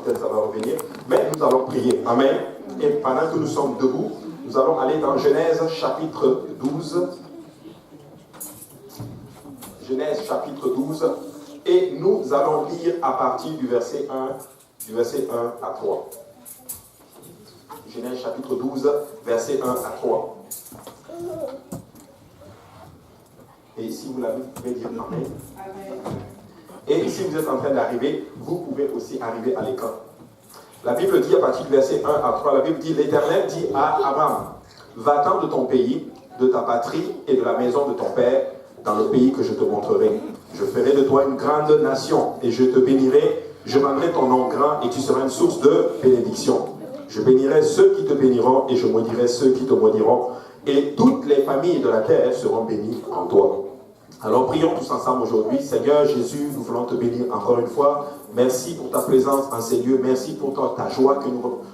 peut-être ça va revenir. Mais nous allons prier. Amen. Et pendant que nous sommes debout, nous allons aller dans Genèse chapitre 12. Genèse chapitre 12. Et nous allons lire à partir du verset 1 à 3. Genèse chapitre 12, verset 1 à 3. Et si vous l'avez, vous pouvez dire Amen. Et si vous êtes en train d'arriver, vous pouvez aussi arriver à l'écran. La Bible dit à partir du verset 1 à 3, la Bible dit, l'Éternel dit à Abraham, va-t'en de ton pays, de ta patrie et de la maison de ton père, dans le pays que je te montrerai. Je ferai de toi une grande nation et je te bénirai, je rendrai ton nom grand et tu seras une source de bénédiction. Je bénirai ceux qui te béniront et je maudirai ceux qui te maudiront. Et toutes les familles de la terre seront bénies en toi. Alors prions tous ensemble aujourd'hui. Seigneur Jésus, nous voulons te bénir encore une fois. Merci pour ta présence en ces lieux. Merci pour ta joie que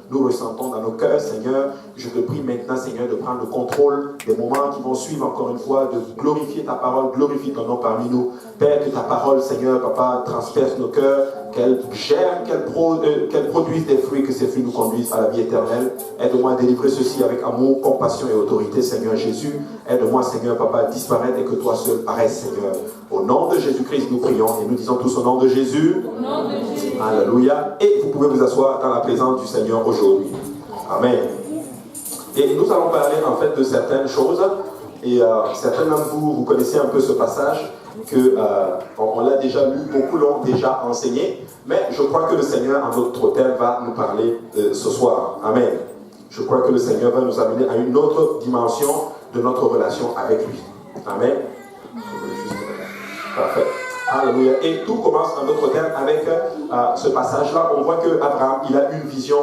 nous ressentons dans nos cœurs, Seigneur. Je te prie maintenant, Seigneur, de prendre le contrôle des moments qui vont suivre encore une fois, de glorifier ta parole, glorifier ton nom parmi nous. Père, que ta parole, Seigneur, Papa, transperce nos cœurs, qu'elle germe, qu'elle produise des fruits, que ces fruits nous conduisent à la vie éternelle. Aide-moi à délivrer ceci avec amour, compassion et autorité, Seigneur Jésus. Aide-moi, Seigneur, Papa, à disparaître et que toi seul paraisse, Seigneur. Au nom de Jésus-Christ, nous prions et nous disons tous au nom de Jésus. Au nom de Jésus. Alléluia. Et vous pouvez vous asseoir dans la présence du Seigneur aujourd'hui. Amen. Et nous allons parler en fait de certaines choses. Et certains d'entre vous, vous connaissez un peu ce passage que on l'a déjà lu, beaucoup l'ont déjà enseigné. Mais je crois que le Seigneur, en notre terme, va nous parler ce soir. Amen. Je crois que le Seigneur va nous amener à une autre dimension de notre relation avec lui. Amen. Parfait. Alléluia. Et tout commence en d'autres termes avec ce passage-là. On voit qu'Abraham, il a une vision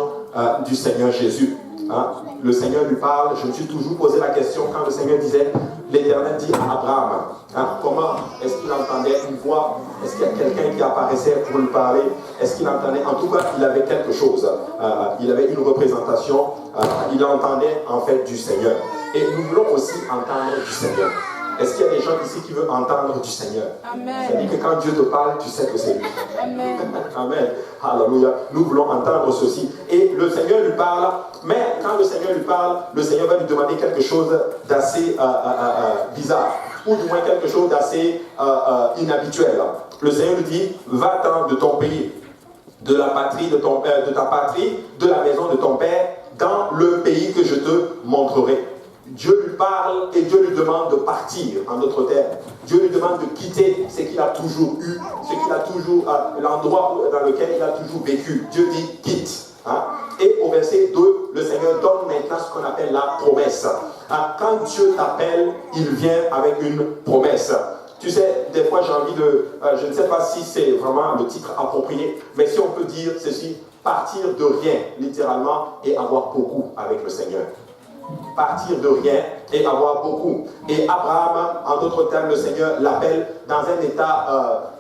du Seigneur Jésus. Hein? Le Seigneur lui parle. Je me suis toujours posé la question quand le Seigneur disait, l'Éternel dit à Abraham, hein, comment est-ce qu'il entendait une voix? Est-ce qu'il y a quelqu'un qui apparaissait pour lui parler? Est-ce qu'il entendait? En tout cas, il avait quelque chose. Il avait une représentation. Il entendait en fait du Seigneur. Et nous voulons aussi entendre du Seigneur. Est-ce qu'il y a des gens ici qui veulent entendre du Seigneur? Amen. C'est-à-dire que quand Dieu te parle, tu sais que c'est lui. Amen. Amen. Alléluia. Nous voulons entendre ceci. Et le Seigneur lui parle, mais quand le Seigneur lui parle, le Seigneur va lui demander quelque chose d'assez bizarre, ou du moins quelque chose d'assez inhabituel. Le Seigneur lui dit, va-t'en de ton pays, de la patrie de ta patrie, de la maison de ton père, dans le pays que je te montrerai. Dieu lui parle et Dieu lui demande de partir, en d'autres termes. Dieu lui demande de quitter ce qu'il a toujours eu, l'endroit dans lequel il a toujours vécu. Dieu dit quitte. Hein? Et au verset 2, le Seigneur donne maintenant ce qu'on appelle la promesse. Hein? Quand Dieu t'appelle, il vient avec une promesse. Tu sais, des fois j'ai envie de... je ne sais pas si c'est vraiment le titre approprié, mais si on peut dire ceci, partir de rien, littéralement, et avoir beaucoup avec le Seigneur. Partir de rien et avoir beaucoup. Et Abraham, en d'autres termes, le Seigneur l'appelle dans un état,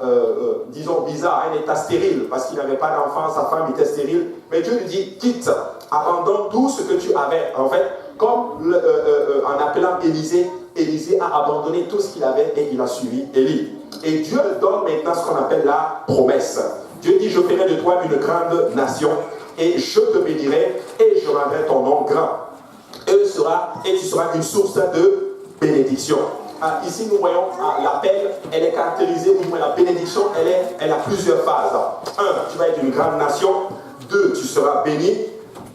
disons, bizarre, un état stérile, parce qu'il n'avait pas d'enfant, sa femme était stérile. Mais Dieu lui dit, quitte, abandonne tout ce que tu avais. En fait, comme en appelant Élisée, Élisée a abandonné tout ce qu'il avait et il a suivi Élie. Et Dieu donne maintenant ce qu'on appelle la promesse. Dieu dit, je ferai de toi une grande nation et je te bénirai et je rendrai ton nom grand. Et tu seras une source de bénédiction. Ici, nous voyons l'appel, elle est caractérisée, ou du moins la bénédiction, elle a plusieurs phases. 1, tu vas être une grande nation. 2, tu seras béni.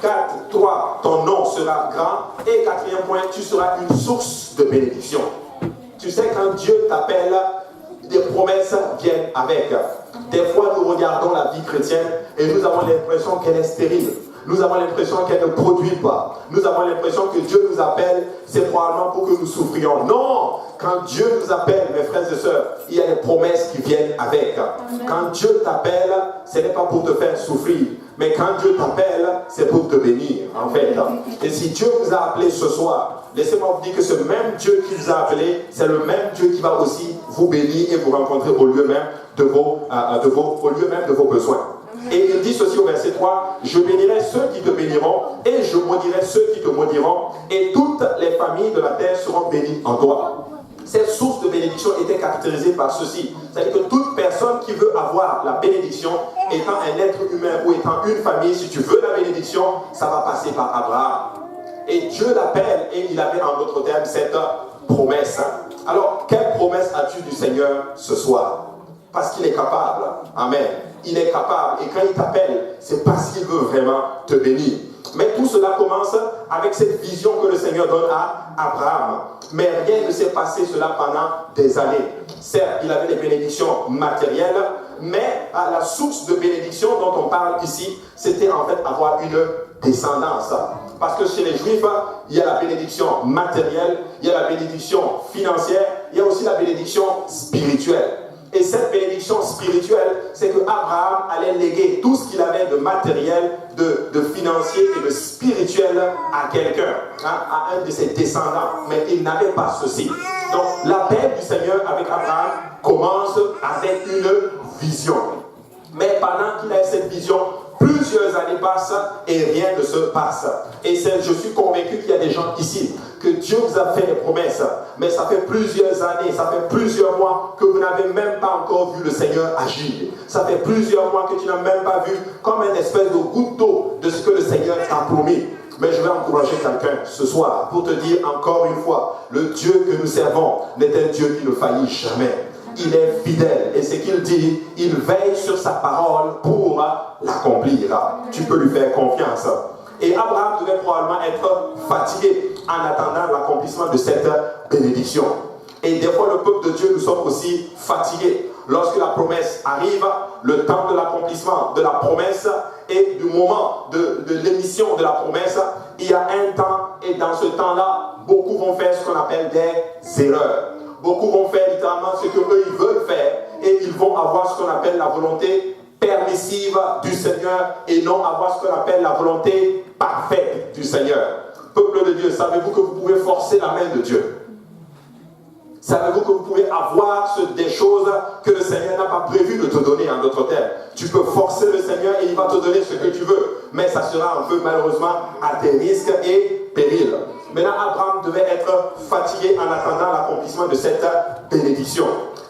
4, 3, ton nom sera grand. Et 4e point, tu seras une source de bénédiction. Tu sais, quand Dieu t'appelle, des promesses viennent avec. Des fois, nous regardons la vie chrétienne et nous avons l'impression qu'elle est stérile. Nous avons l'impression qu'elle ne produit pas. Nous avons l'impression que Dieu nous appelle, c'est probablement pour que nous souffrions. Non! Quand Dieu nous appelle, mes frères et sœurs, il y a des promesses qui viennent avec. Amen. Quand Dieu t'appelle, ce n'est pas pour te faire souffrir. Mais quand Dieu t'appelle, c'est pour te bénir, en fait. Et si Dieu vous a appelé ce soir, laissez-moi vous dire que ce même Dieu qui vous a appelé, c'est le même Dieu qui va aussi vous bénir et vous rencontrer au lieu même de vos besoins. Et il dit ceci au verset 3, je bénirai ceux qui te béniront et je maudirai ceux qui te maudiront et toutes les familles de la terre seront bénies en toi. Cette source de bénédiction bénédiction était caractérisée par ceci. C'est-à-dire que toute personne qui veut avoir la bénédiction, étant un être humain ou étant une famille, si tu veux la bénédiction, ça va passer par Abraham. Et Dieu l'appelle et il avait en d'autres termes cette promesse. Alors, quelle promesse as-tu du Seigneur ce soir? Parce qu'il est capable. Amen. Il est capable. Et quand il t'appelle, c'est parce qu'il veut vraiment te bénir. Mais tout cela commence avec cette vision que le Seigneur donne à Abraham. Mais rien ne s'est passé cela pendant des années. Certes, il avait des bénédictions matérielles, mais à la source de bénédiction dont on parle ici, c'était en fait avoir une descendance. Parce que chez les Juifs, il y a la bénédiction matérielle, il y a la bénédiction financière, il y a aussi la bénédiction spirituelle. Et cette bénédiction spirituelle, c'est que Abraham allait léguer tout ce qu'il avait de matériel, de financier et de spirituel à quelqu'un, à un de ses descendants. Mais il n'avait pas ceci. Donc l'appel du Seigneur avec Abraham commence avec une vision. Mais pendant qu'il a cette vision, plusieurs années passent et rien ne se passe. Et je suis convaincu qu'il y a des gens ici, que Dieu vous a fait des promesses, mais ça fait plusieurs années, ça fait plusieurs mois que vous n'avez même pas encore vu le Seigneur agir. Ça fait plusieurs mois que tu n'as même pas vu comme une espèce de goutte d'eau de ce que le Seigneur t'a promis. Mais je vais encourager quelqu'un ce soir pour te dire encore une fois, le Dieu que nous servons n'est un Dieu qui ne faillit jamais. Il est fidèle et ce qu'il dit, il veille sur sa parole pour l'accomplir. Tu peux lui faire confiance. Et Abraham devait probablement être fatigué en attendant l'accomplissement de cette bénédiction. Et des fois, le peuple de Dieu, nous sommes aussi fatigués. Lorsque la promesse arrive, le temps de l'accomplissement de la promesse et du moment de l'émission de la promesse, il y a un temps et dans ce temps-là, beaucoup vont faire ce qu'on appelle des erreurs. Beaucoup vont faire littéralement ce qu'eux ils veulent faire et ils vont avoir ce qu'on appelle la volonté permissive du Seigneur et non avoir ce qu'on appelle la volonté parfaite du Seigneur. Peuple de Dieu, savez-vous que vous pouvez forcer la main de Dieu? Savez-vous que vous pouvez avoir des choses que le Seigneur n'a pas prévu de te donner en d'autres termes? Tu peux forcer le Seigneur et il va te donner ce que tu veux, mais ça sera un peu malheureusement à tes risques et périls. Maintenant, Abraham devait être fatigué en attendant l'accomplissement de cette bénédiction.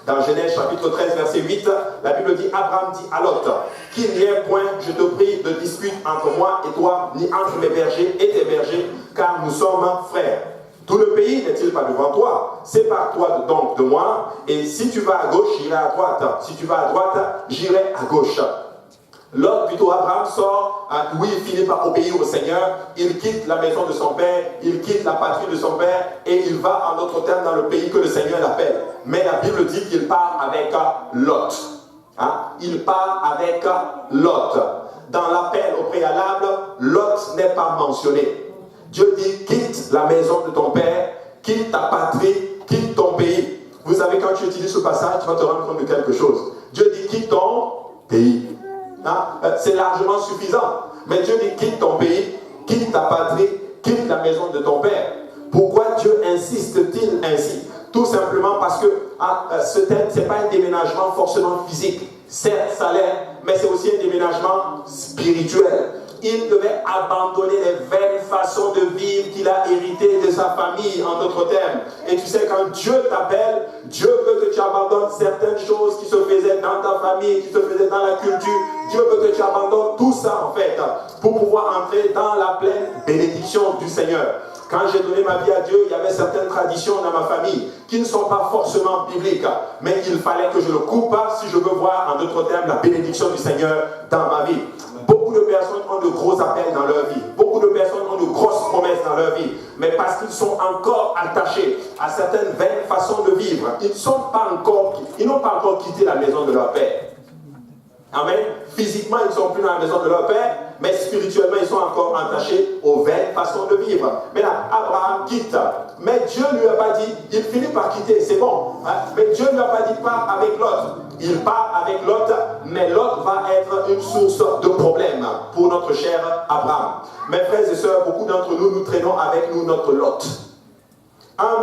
Dans Genèse chapitre 13, verset 8, la Bible dit, Abraham dit à Lot, qu'il n'y ait point, je te prie, de dispute entre moi et toi, ni entre mes bergers et tes bergers, car nous sommes frères. Tout le pays n'est-il pas devant toi? Sépare-toi donc de moi, et si tu vas à gauche, j'irai à droite. Si tu vas à droite, j'irai à gauche. Lot, plutôt Abraham, sort, oui, il finit par obéir au Seigneur, il quitte la maison de son père, il quitte la patrie de son père, et il va en d'autres termes dans le pays que le Seigneur l'appelle. Mais la Bible dit qu'il part avec Lot. Il part avec Lot. Dans l'appel au préalable, Lot n'est pas mentionné. Dieu dit, quitte la maison de ton père, quitte ta patrie, quitte ton pays. Vous savez, quand tu utilises ce passage, tu vas te rendre compte de quelque chose. Dieu dit, quitte ton pays. C'est largement suffisant. Mais Dieu dit, quitte ton pays, quitte ta patrie, quitte la maison de ton père. Pourquoi Dieu insiste-t-il ainsi? Tout simplement parce que ce n'est pas un déménagement forcément physique. Certes, ça l'est, mais c'est aussi un déménagement spirituel. Il devait abandonner les vaines façons de vivre qu'il a héritées de sa famille, en d'autres termes. Et tu sais, quand Dieu t'appelle, Dieu veut que tu abandonnes certaines choses qui se faisaient dans ta famille, qui se faisaient dans la culture. Dieu veut que tu abandonnes tout ça, en fait, pour pouvoir entrer dans la pleine bénédiction du Seigneur. Quand j'ai donné ma vie à Dieu, il y avait certaines traditions dans ma famille qui ne sont pas forcément bibliques, mais il fallait que je le coupe si je veux voir, en d'autres termes, la bénédiction du Seigneur dans ma vie. Beaucoup de personnes ont de gros appels dans leur vie. Beaucoup de personnes ont de grosses promesses dans leur vie. Mais parce qu'ils sont encore attachés à certaines vaines façons de vivre, ils n'ont pas encore quitté la maison de leur Père. Amen. Physiquement, ils ne sont plus dans la maison de leur Père, mais spirituellement, ils sont encore attachés aux vaines façons de vivre. Maintenant, Abraham quitte. Mais Dieu ne lui a pas dit, il finit par quitter, c'est bon. Mais Dieu ne lui a pas dit, pars avec Lot. Il part avec Lot, mais Lot va être une source de problème pour notre cher Abraham. Mes frères et sœurs, beaucoup d'entre nous, nous traînons avec nous notre Lot. Un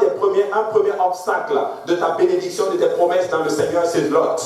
premier obstacle de ta bénédiction, de tes promesses dans le Seigneur, c'est Lot.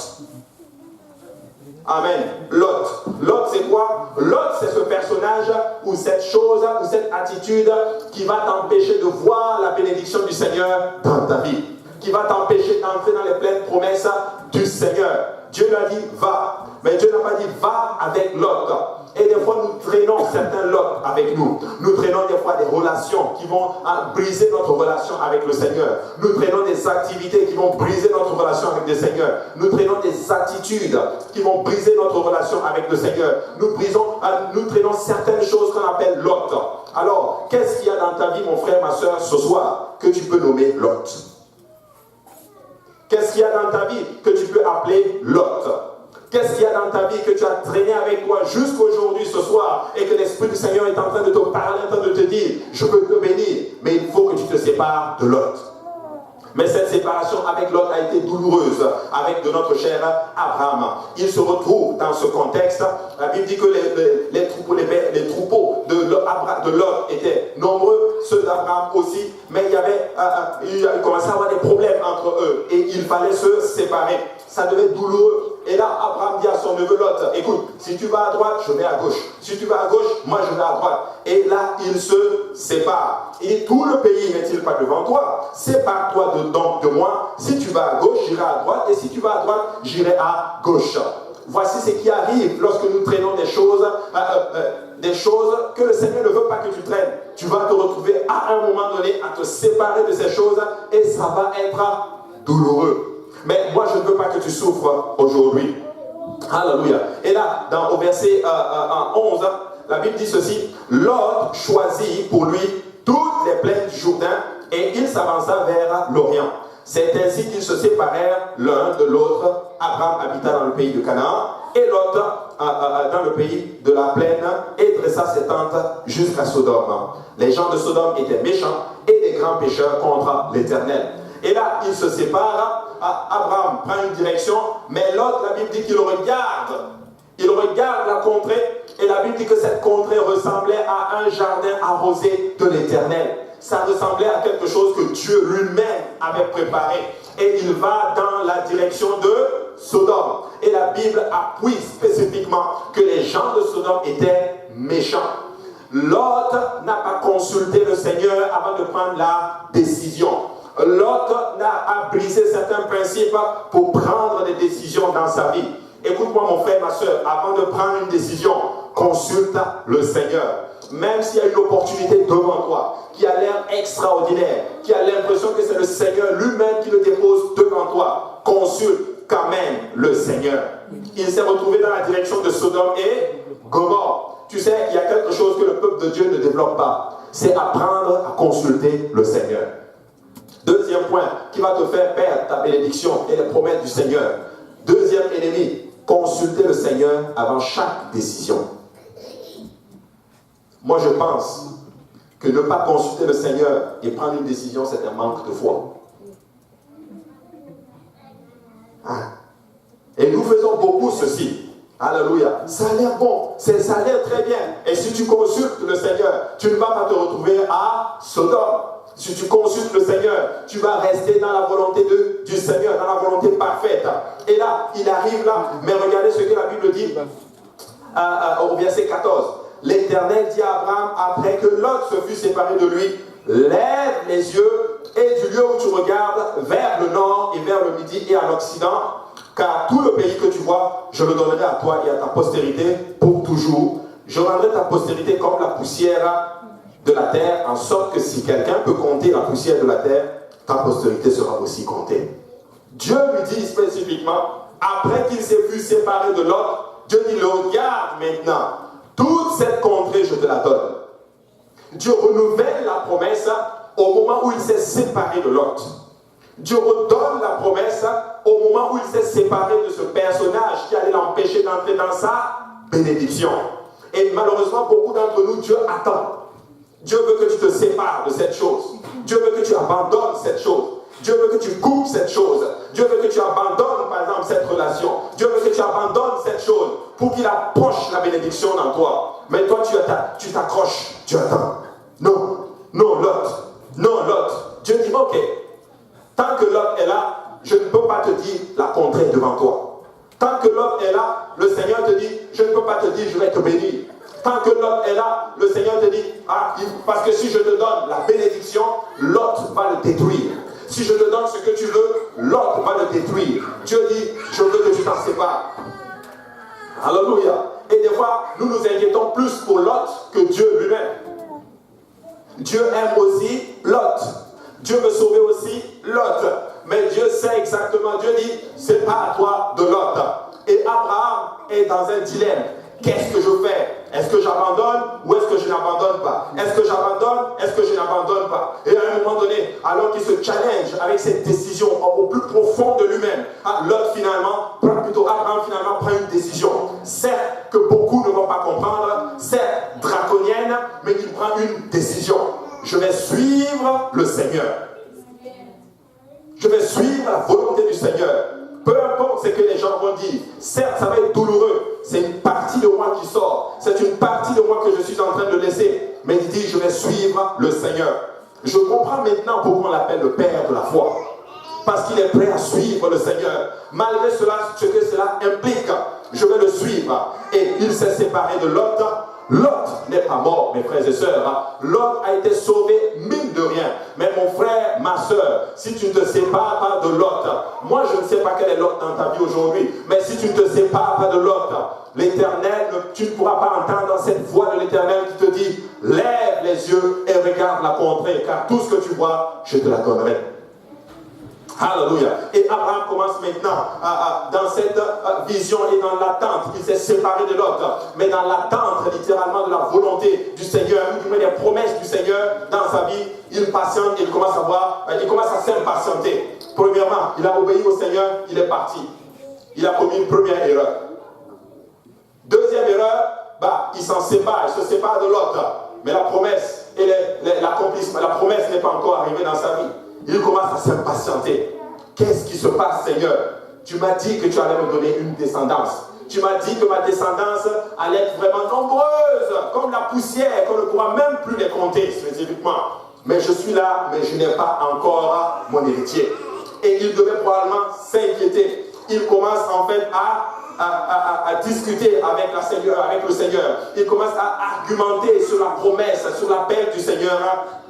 Amen. Lot. Lot, c'est quoi? Lot, c'est ce personnage ou cette chose ou cette attitude qui va t'empêcher de voir la bénédiction du Seigneur dans ta vie. qui va t'empêcher d'entrer dans les pleines promesses du Seigneur. Dieu lui a dit va, mais Dieu n'a pas dit va avec Lot. Et des fois nous traînons certains Lot avec nous. Nous traînons des fois des relations qui vont briser notre relation avec le Seigneur. Nous traînons des activités qui vont briser notre relation avec le Seigneur. Nous traînons des attitudes qui vont briser notre relation avec le Seigneur. Nous traînons certaines choses qu'on appelle Lot. Alors, qu'est-ce qu'il y a dans ta vie, mon frère, ma soeur, ce soir, que tu peux nommer Lot? Qu'est-ce qu'il y a dans ta vie que tu peux appeler Lot? Qu'est-ce qu'il y a dans ta vie que tu as traîné avec toi jusqu'aujourd'hui, ce soir, et que l'Esprit du Seigneur est en train de te parler, en train de te dire, je peux te bénir, mais il faut que tu te sépares de Lot. Mais cette séparation avec Lot a été douloureuse avec de notre cher Abraham. Il se retrouve dans ce contexte. La Bible dit que les troupeaux de Lot étaient nombreux, ceux d'Abraham aussi, mais il commençait à avoir des problèmes entre eux et il fallait se séparer. Ça devait être douloureux. Et là, Abraham dit à son neveu Lot, écoute, si tu vas à droite, je vais à gauche. Si tu vas à gauche, moi je vais à droite. Et là, ils se séparent. Et tout le pays n'est-il pas devant toi? Sépare-toi donc de moi. Si tu vas à gauche, j'irai à droite. Et si tu vas à droite, j'irai à gauche. Voici ce qui arrive lorsque nous traînons des choses que le Seigneur ne veut pas que tu traînes. Tu vas te retrouver à un moment donné à te séparer de ces choses et ça va être douloureux. Mais moi, je ne veux pas que tu souffres aujourd'hui. Alléluia. Et là, au verset 11, la Bible dit ceci. Lot choisit pour lui toutes les plaines du Jourdain et il s'avança vers l'Orient. C'est ainsi qu'ils se séparèrent l'un de l'autre. Abraham habita dans le pays de Canaan et Lot dans le pays de la plaine et dressa ses tentes jusqu'à Sodome. Les gens de Sodome étaient méchants et des grands pécheurs contre l'Éternel. Et là, ils se séparent. Abraham prend une direction, mais Lot, la Bible dit qu'il regarde. Il regarde la contrée, et la Bible dit que cette contrée ressemblait à un jardin arrosé de l'Éternel. Ça ressemblait à quelque chose que Dieu lui-même avait préparé. Et il va dans la direction de Sodome. Et la Bible appuie spécifiquement que les gens de Sodome étaient méchants. Lot n'a pas consulté le Seigneur avant de prendre la décision. Lot a brisé certains principes pour prendre des décisions dans sa vie. Écoute-moi mon frère, ma soeur, avant de prendre une décision, consulte le Seigneur. Même s'il y a une opportunité devant toi, qui a l'air extraordinaire, qui a l'impression que c'est le Seigneur lui-même qui le dépose devant toi, consulte quand même le Seigneur. Il s'est retrouvé dans la direction de Sodome et Gomorrhe. Tu sais, il y a quelque chose que le peuple de Dieu ne développe pas. C'est apprendre à consulter le Seigneur. Deuxième point qui va te faire perdre ta bénédiction et les promesses du Seigneur. Deuxième ennemi, consulter le Seigneur avant chaque décision. Moi, je pense que ne pas consulter le Seigneur et prendre une décision, c'est un manque de foi. Et nous faisons beaucoup ceci. Alléluia. Ça a l'air bon, ça a l'air très bien. Et si tu consultes le Seigneur, tu ne vas pas te retrouver à Sodome. Si tu consultes le Seigneur, tu vas rester dans la volonté du Seigneur, dans la volonté parfaite. Et là, il arrive là, mais regardez ce que la Bible dit au verset 14. L'Éternel dit à Abraham, après que Lot se fut séparé de lui, lève les yeux et du lieu où tu regardes vers le nord et vers le midi et à l'occident, car tout le pays que tu vois, je le donnerai à toi et à ta postérité pour toujours. Je rendrai ta postérité comme la poussière de la terre, en sorte que si quelqu'un peut compter la poussière de la terre, ta postérité sera aussi comptée. Dieu lui dit spécifiquement, après qu'il s'est vu séparé de Lot, Dieu dit, regarde maintenant, toute cette contrée, je te la donne. Dieu renouvelle la promesse au moment où il s'est séparé de Lot. Dieu redonne la promesse au moment où il s'est séparé de ce personnage qui allait l'empêcher d'entrer dans sa bénédiction. Et malheureusement, beaucoup d'entre nous, Dieu attend. Dieu veut que tu te sépares de cette chose. Dieu veut que tu abandonnes cette chose. Dieu veut que tu coupes cette chose. Dieu veut que tu abandonnes, par exemple, cette relation. Dieu veut que tu abandonnes cette chose pour qu'il approche la bénédiction dans toi. Mais toi, tu t'accroches, tu attends. Non, non, Lot. Non, Lot. Dieu dit, ok, tant que Lot est là, je ne peux pas te dire la contrée devant toi. Tant que Lot est là, le Seigneur te dit, je ne peux pas te dire, je vais te bénir. Tant que Lot est là, le Seigneur te dit, parce que si je te donne la bénédiction, Lot va le détruire. si je te donne ce que tu veux, l'autre va le détruire. Dieu dit, je veux que tu t'en sépares. Alléluia. Et des fois, nous nous inquiétons plus pour l'autre que Dieu lui-même. Dieu aime aussi l'autre. Dieu veut sauver aussi l'autre. Mais Dieu sait exactement, Dieu dit, c'est pas à toi de l'autre. Et Abraham est dans un dilemme. Qu'est-ce que je fais? Est-ce que j'abandonne ou est-ce que je n'abandonne pas? Est-ce que j'abandonne? Est-ce que je n'abandonne pas? Et à un moment donné, alors qu'il se challenge avec cette décision au plus profond de lui-même, l'autre finalement, plutôt Abraham finalement prend une décision. Certes, que beaucoup ne vont pas comprendre, certes, draconienne, mais il prend une décision. Je vais suivre le Seigneur. Je vais suivre la volonté du Seigneur. Peu importe ce que les gens vont dire. Certes, ça va être douloureux. C'est une partie de moi qui sort. C'est une partie de moi que je suis en train de laisser. Mais il dit, je vais suivre le Seigneur. Je comprends maintenant pourquoi on l'appelle le Père de la foi. Parce qu'il est prêt à suivre le Seigneur. Malgré cela, ce que cela implique, je vais le suivre. Et il s'est séparé de Lot. Lot n'est pas mort, mes frères et sœurs. Lot a été sauvé, mine de rien. Mais mon frère, ma sœur, si tu ne te sépares pas de Lot, moi je ne sais pas quel est Lot dans ta vie aujourd'hui, mais si tu ne te sépares pas de Lot, l'Éternel, tu ne pourras pas entendre cette voix de l'Éternel qui te dit, lève les yeux et regarde la contrée, car tout ce que tu vois, je te la donnerai. Alléluia. Et Abraham commence maintenant dans cette vision et dans l'attente. Il s'est séparé de l'autre, mais dans l'attente littéralement de la volonté du Seigneur, ou du moins des promesses du Seigneur dans sa vie, il patiente et il commence à s'impatienter. Premièrement, il a obéi au Seigneur, il est parti. Il a commis une première erreur. Deuxième erreur, il s'en sépare, il se sépare de l'autre. Mais la promesse et l'accomplissement, la promesse n'est pas encore arrivée dans sa vie. Il commence à s'impatienter. Qu'est-ce qui se passe, Seigneur? Tu m'as dit que tu allais me donner une descendance. Tu m'as dit que ma descendance allait être vraiment nombreuse, comme la poussière, qu'on ne pourra même plus les compter spécifiquement. Mais je suis là, mais je n'ai pas encore mon héritier. Et il devait probablement s'inquiéter. Il commence en fait à discuter avec le Seigneur. Il commence à argumenter sur la promesse, sur l'appel du Seigneur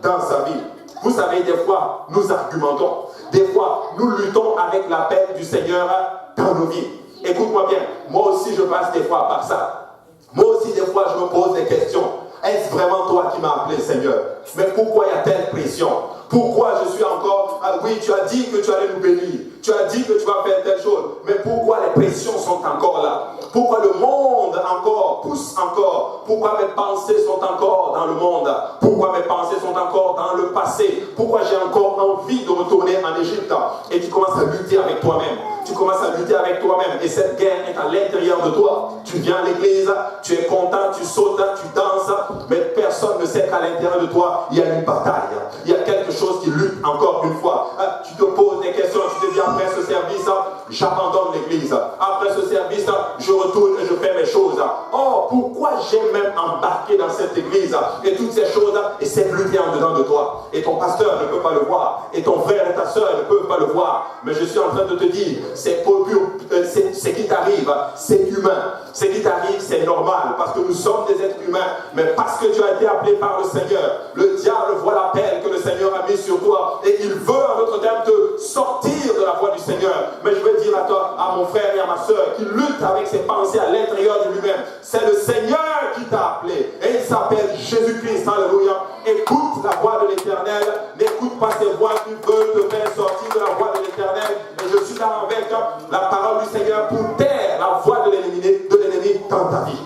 dans sa vie. Vous savez, des fois, nous argumentons. Des fois, nous luttons avec l'appel du Seigneur dans nos vies. Écoute-moi bien, moi aussi je passe des fois par ça. Moi aussi des fois je me pose des questions. Est-ce vraiment toi qui m'as appelé, Seigneur? Mais pourquoi il y a telle pression? Pourquoi je suis encore... oui, tu as dit que tu allais nous bénir. Tu as dit que tu vas faire telle chose. Mais pourquoi les pressions sont encore là? Pourquoi le monde encore pousse encore? Pourquoi mes pensées sont encore dans le monde? Pourquoi mes pensées sont encore dans le passé? Pourquoi j'ai encore envie de retourner en Égypte? Et tu commences à lutter avec toi-même. Tu commences à lutter avec toi-même. Et cette guerre est à l'intérieur de toi. Tu viens à l'église, tu es content, tu sautes, tu danses. Mais personne ne sait qu'à l'intérieur de toi, il y a une bataille. Il y a quelque chose qui lutte encore une fois. Tu te poses des questions, tu te dis après ce service, j'abandonne l'église. Après ce service, je retourne et je fais mes choses. Oh, pourquoi j'ai même embarqué dans cette église? Et toutes ces choses, et c'est lutter en dedans de toi. Et ton pasteur ne peut pas le voir. Et ton frère et ta soeur ne peuvent pas le voir. Mais je suis en train de te dire, ce qui t'arrive, c'est humain. Ce qui t'arrive, c'est normal. Parce que nous sommes des êtres humains. Mais parce que tu as été appelé par le Seigneur, le diable voit l'appel que le Seigneur a mis sur toi. Et il veut, en notre terme, te sortir de la voie du Seigneur. Mais je veux dire à toi, à mon frère et à ma soeur, qui lutte avec ses pensées à l'intérieur de lui-même, c'est le Seigneur qui t'a appelé. Et il s'appelle Jésus-Christ. Alléluia. Écoute la voix de l'Éternel. N'écoute pas ces voix qui veulent te faire sortir de la voie de l'Éternel. Et je suis là avec la parole du Seigneur pour taire la voix de l'ennemi dans ta vie.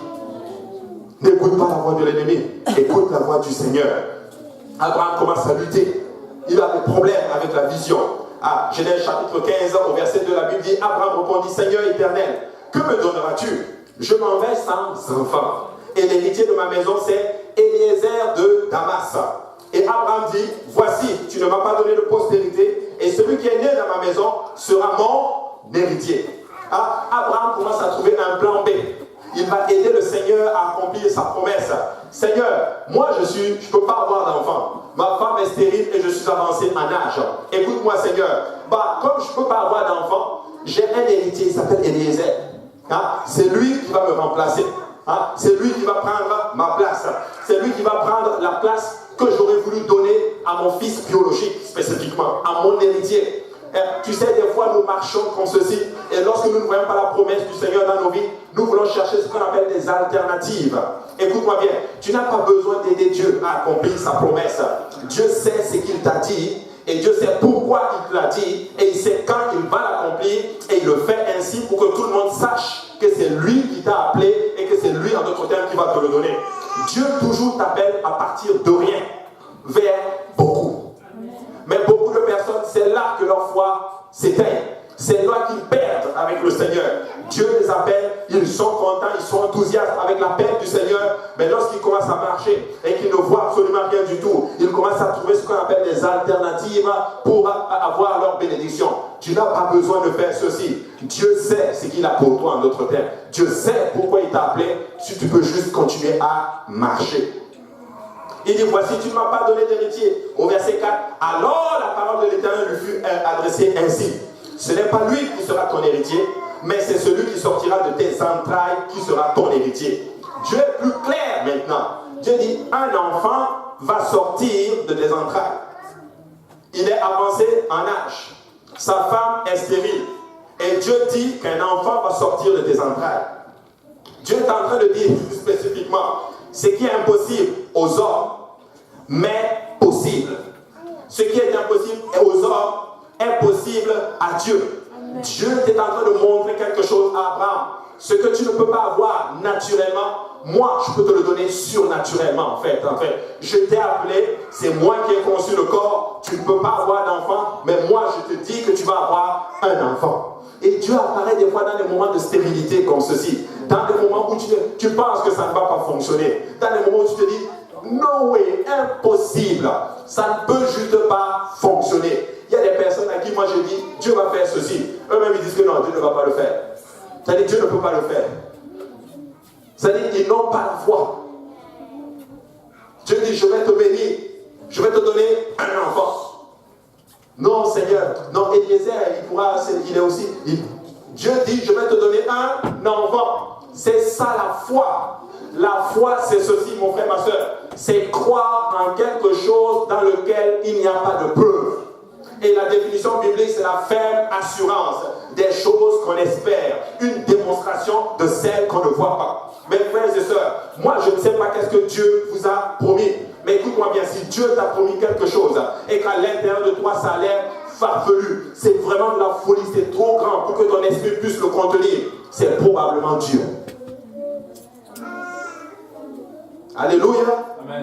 N'écoute pas la voix de l'ennemi. Écoute la voix du Seigneur. Abraham commence à lutter. Il a des problèmes avec la vision. À Genèse chapitre 15, au verset 2, la Bible dit, Abraham répondit, Seigneur éternel, que me donneras-tu? Je m'en vais sans enfant. Et l'héritier de ma maison, c'est Eliezer de Damas. Et Abraham dit, voici, tu ne m'as pas donné de postérité, et celui qui est né dans ma maison sera mon héritier. Abraham commence à trouver un plan B. Il va aider le Seigneur à accomplir sa promesse. Seigneur, moi je ne peux pas avoir d'enfant. Ma femme est stérile et je suis avancé en âge. Écoute-moi Seigneur, comme je ne peux pas avoir d'enfant, j'ai un héritier, il s'appelle Eliezer. C'est lui qui va me remplacer. Hein? C'est lui qui va prendre ma place. C'est lui qui va prendre la place que j'aurais voulu donner à mon fils biologique, spécifiquement, à mon héritier. Tu sais, des fois, nous marchons comme ceci, et lorsque nous ne voyons pas la promesse du Seigneur dans nos vies, nous voulons chercher ce qu'on appelle des alternatives. Écoute-moi bien, tu n'as pas besoin d'aider Dieu à accomplir sa promesse. Dieu sait ce qu'il t'a dit, et Dieu sait pourquoi il te l'a dit, et il sait quand il va l'accomplir, et il le fait ainsi pour que tout le monde sache que c'est lui qui t'a appelé, et que c'est lui, en d'autres termes, qui va te le donner. Dieu toujours t'appelle à partir de rien, vers beaucoup. Mais beaucoup de personnes, c'est là que leur foi s'éteint. C'est là qu'ils perdent avec le Seigneur. Dieu les appelle, ils sont contents, ils sont enthousiastes avec l'appel du Seigneur. Mais lorsqu'ils commencent à marcher et qu'ils ne voient absolument rien du tout, ils commencent à trouver ce qu'on appelle des alternatives pour avoir leur bénédiction. Tu n'as pas besoin de faire ceci. Dieu sait ce qu'il a pour toi en d'autres termes. Dieu sait pourquoi il t'a appelé, si tu peux juste continuer à marcher. Il dit, voici, tu ne m'as pas donné d'héritier. Au verset 4, alors la parole de l'Éternel lui fut adressée ainsi. Ce n'est pas lui qui sera ton héritier, mais c'est celui qui sortira de tes entrailles qui sera ton héritier. Dieu est plus clair maintenant. Dieu dit, un enfant va sortir de tes entrailles. Il est avancé en âge. Sa femme est stérile. Et Dieu dit qu'un enfant va sortir de tes entrailles. Dieu est en train de dire spécifiquement, ce qui est impossible aux hommes, mais possible. Ce qui est impossible aux hommes est possible à Dieu. Dieu est en train de montrer quelque chose à Abraham. Ce que tu ne peux pas avoir naturellement, moi je peux te le donner surnaturellement en fait. Je t'ai appelé, c'est moi qui ai conçu le corps, tu ne peux pas avoir d'enfant, mais moi je te dis que tu vas avoir un enfant. Et Dieu apparaît des fois dans des moments de stérilité comme ceci. Dans des moments où tu penses que ça ne va pas fonctionner. Dans des moments où tu te dis, no way, impossible. Ça ne peut juste pas fonctionner. Il y a des personnes à qui moi je dis, Dieu va faire ceci. Eux-mêmes ils disent que non, Dieu ne va pas le faire. C'est-à-dire Dieu ne peut pas le faire. C'est-à-dire qu'ils n'ont pas la foi. Dieu dit, je vais te bénir. Je vais te donner un enfant. Non, Seigneur. Non, Eliezer, il est aussi. Dieu dit, je vais te donner un enfant. C'est ça la foi. La foi, c'est ceci, mon frère, ma soeur. C'est croire en quelque chose dans lequel il n'y a pas de preuve. Et la définition biblique, c'est la ferme assurance des choses qu'on espère. Une démonstration de celles qu'on ne voit pas. Mes frères et sœurs, moi je ne sais pas qu'est-ce que Dieu vous a promis. Mais écoute-moi bien, si Dieu t'a promis quelque chose et qu'à l'intérieur de toi ça a l'air farfelu, c'est vraiment de la folie, c'est trop grand pour que ton esprit puisse le contenir, c'est probablement Dieu. Alléluia.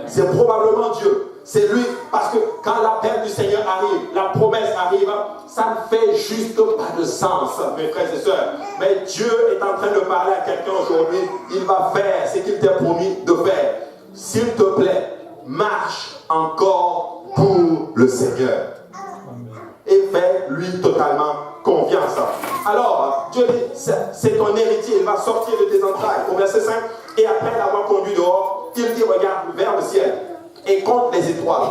C'est probablement Dieu. C'est lui, parce que quand l'appel du Seigneur arrive, la promesse arrive, ça ne fait juste pas de sens, mes frères et sœurs. Mais Dieu est en train de parler à quelqu'un aujourd'hui. Il va faire ce qu'il t'a promis de faire. S'il te plaît, marche encore pour le Seigneur. Et fais-lui totalement confiance. Alors, Dieu dit, c'est ton héritier, il va sortir de tes entrailles. Au verset 5, et après l'avoir conduit dehors, il dit, regarde vers le ciel et compte les étoiles.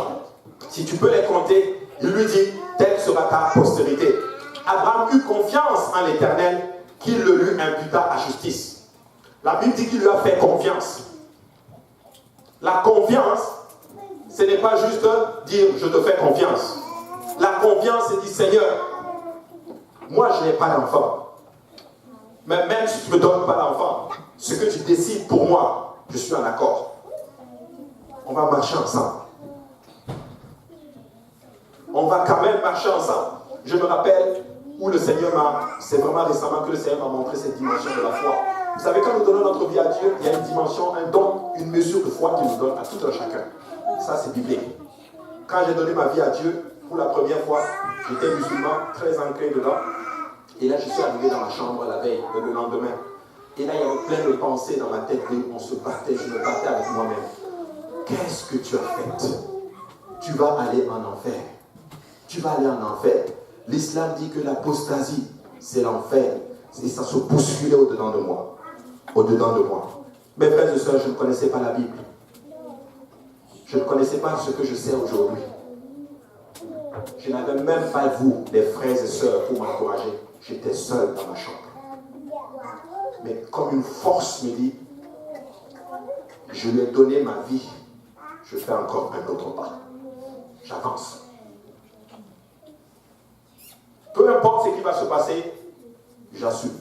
Si tu peux les compter, il lui dit, telle sera ta postérité. Abraham eut confiance en l'Éternel, qu'il le lui imputa à justice. La Bible dit qu'il lui a fait confiance. La confiance, ce n'est pas juste dire je te fais confiance. La confiance, c'est dire Seigneur, moi je n'ai pas d'enfant. Mais même si tu ne me donnes pas d'enfant, ce que tu décides pour moi, je suis en accord. On va marcher ensemble. On va quand même marcher ensemble. Je me rappelle où le Seigneur c'est vraiment récemment que le Seigneur m'a montré cette dimension de la foi. Vous savez, quand nous donnons notre vie à Dieu, il y a une dimension, un don, une mesure de foi qu'il nous donne à tout un chacun. Ça, c'est biblique. Quand j'ai donné ma vie à Dieu, pour la première fois, j'étais musulman, très ancré dedans. Et là, je suis arrivé dans ma chambre la veille, le lendemain. Et là, il y avait plein de pensées dans ma tête. On se battait, je me battais avec moi-même. Qu'est-ce que tu as fait? Tu vas aller en enfer. Tu vas aller en enfer. L'islam dit que l'apostasie, c'est l'enfer. Et ça se bousculait au-dedans de moi. Au-dedans de moi. Mes frères et sœurs, je ne connaissais pas la Bible. Je ne connaissais pas ce que je sais aujourd'hui. Je n'avais même pas vous, les frères et sœurs, pour m'encourager. J'étais seul dans ma chambre. Mais comme une force me dit, Je lui ai donné ma vie. Je fais encore un autre pas. J'avance. Peu importe ce qui va se passer, j'assume.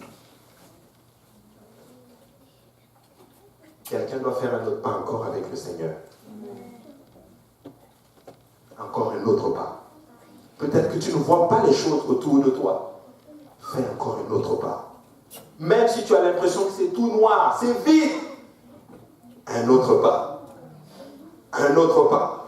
Quelqu'un doit faire un autre pas encore avec le Seigneur. Encore un autre pas. Peut-être que tu ne vois pas les choses autour de toi. Fais encore un autre pas. Même si tu as l'impression que c'est tout noir, c'est vide. Un autre pas. Un autre pas.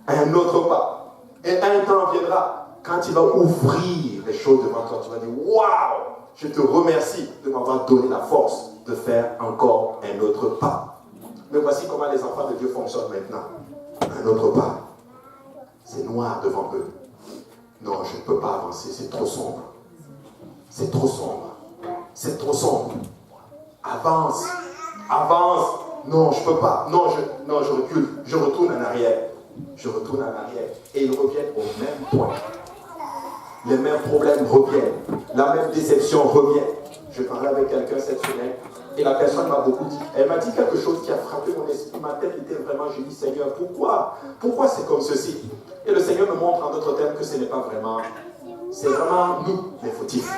Un autre pas. Et un temps viendra. Quand il va ouvrir les choses devant toi, tu vas dire, waouh, je te remercie de m'avoir donné la force de faire encore un autre pas. Mais voici comment les enfants de Dieu fonctionnent maintenant. Un autre pas. C'est noir devant eux. Non, je ne peux pas avancer, c'est trop sombre. C'est trop sombre. C'est trop sombre. Avance. Avance. Non, je ne peux pas. Non, je recule. Je retourne en arrière. Je retourne en arrière. Et ils reviennent au même point. Les mêmes problèmes reviennent. La même déception revient. Je parlais avec quelqu'un cette semaine et la personne m'a beaucoup dit. Elle m'a dit quelque chose qui a frappé mon esprit. Ma tête était vraiment, je dis Seigneur, pourquoi c'est comme ceci? Et le Seigneur me montre en d'autres termes que ce n'est pas vraiment, c'est vraiment nous les fautifs.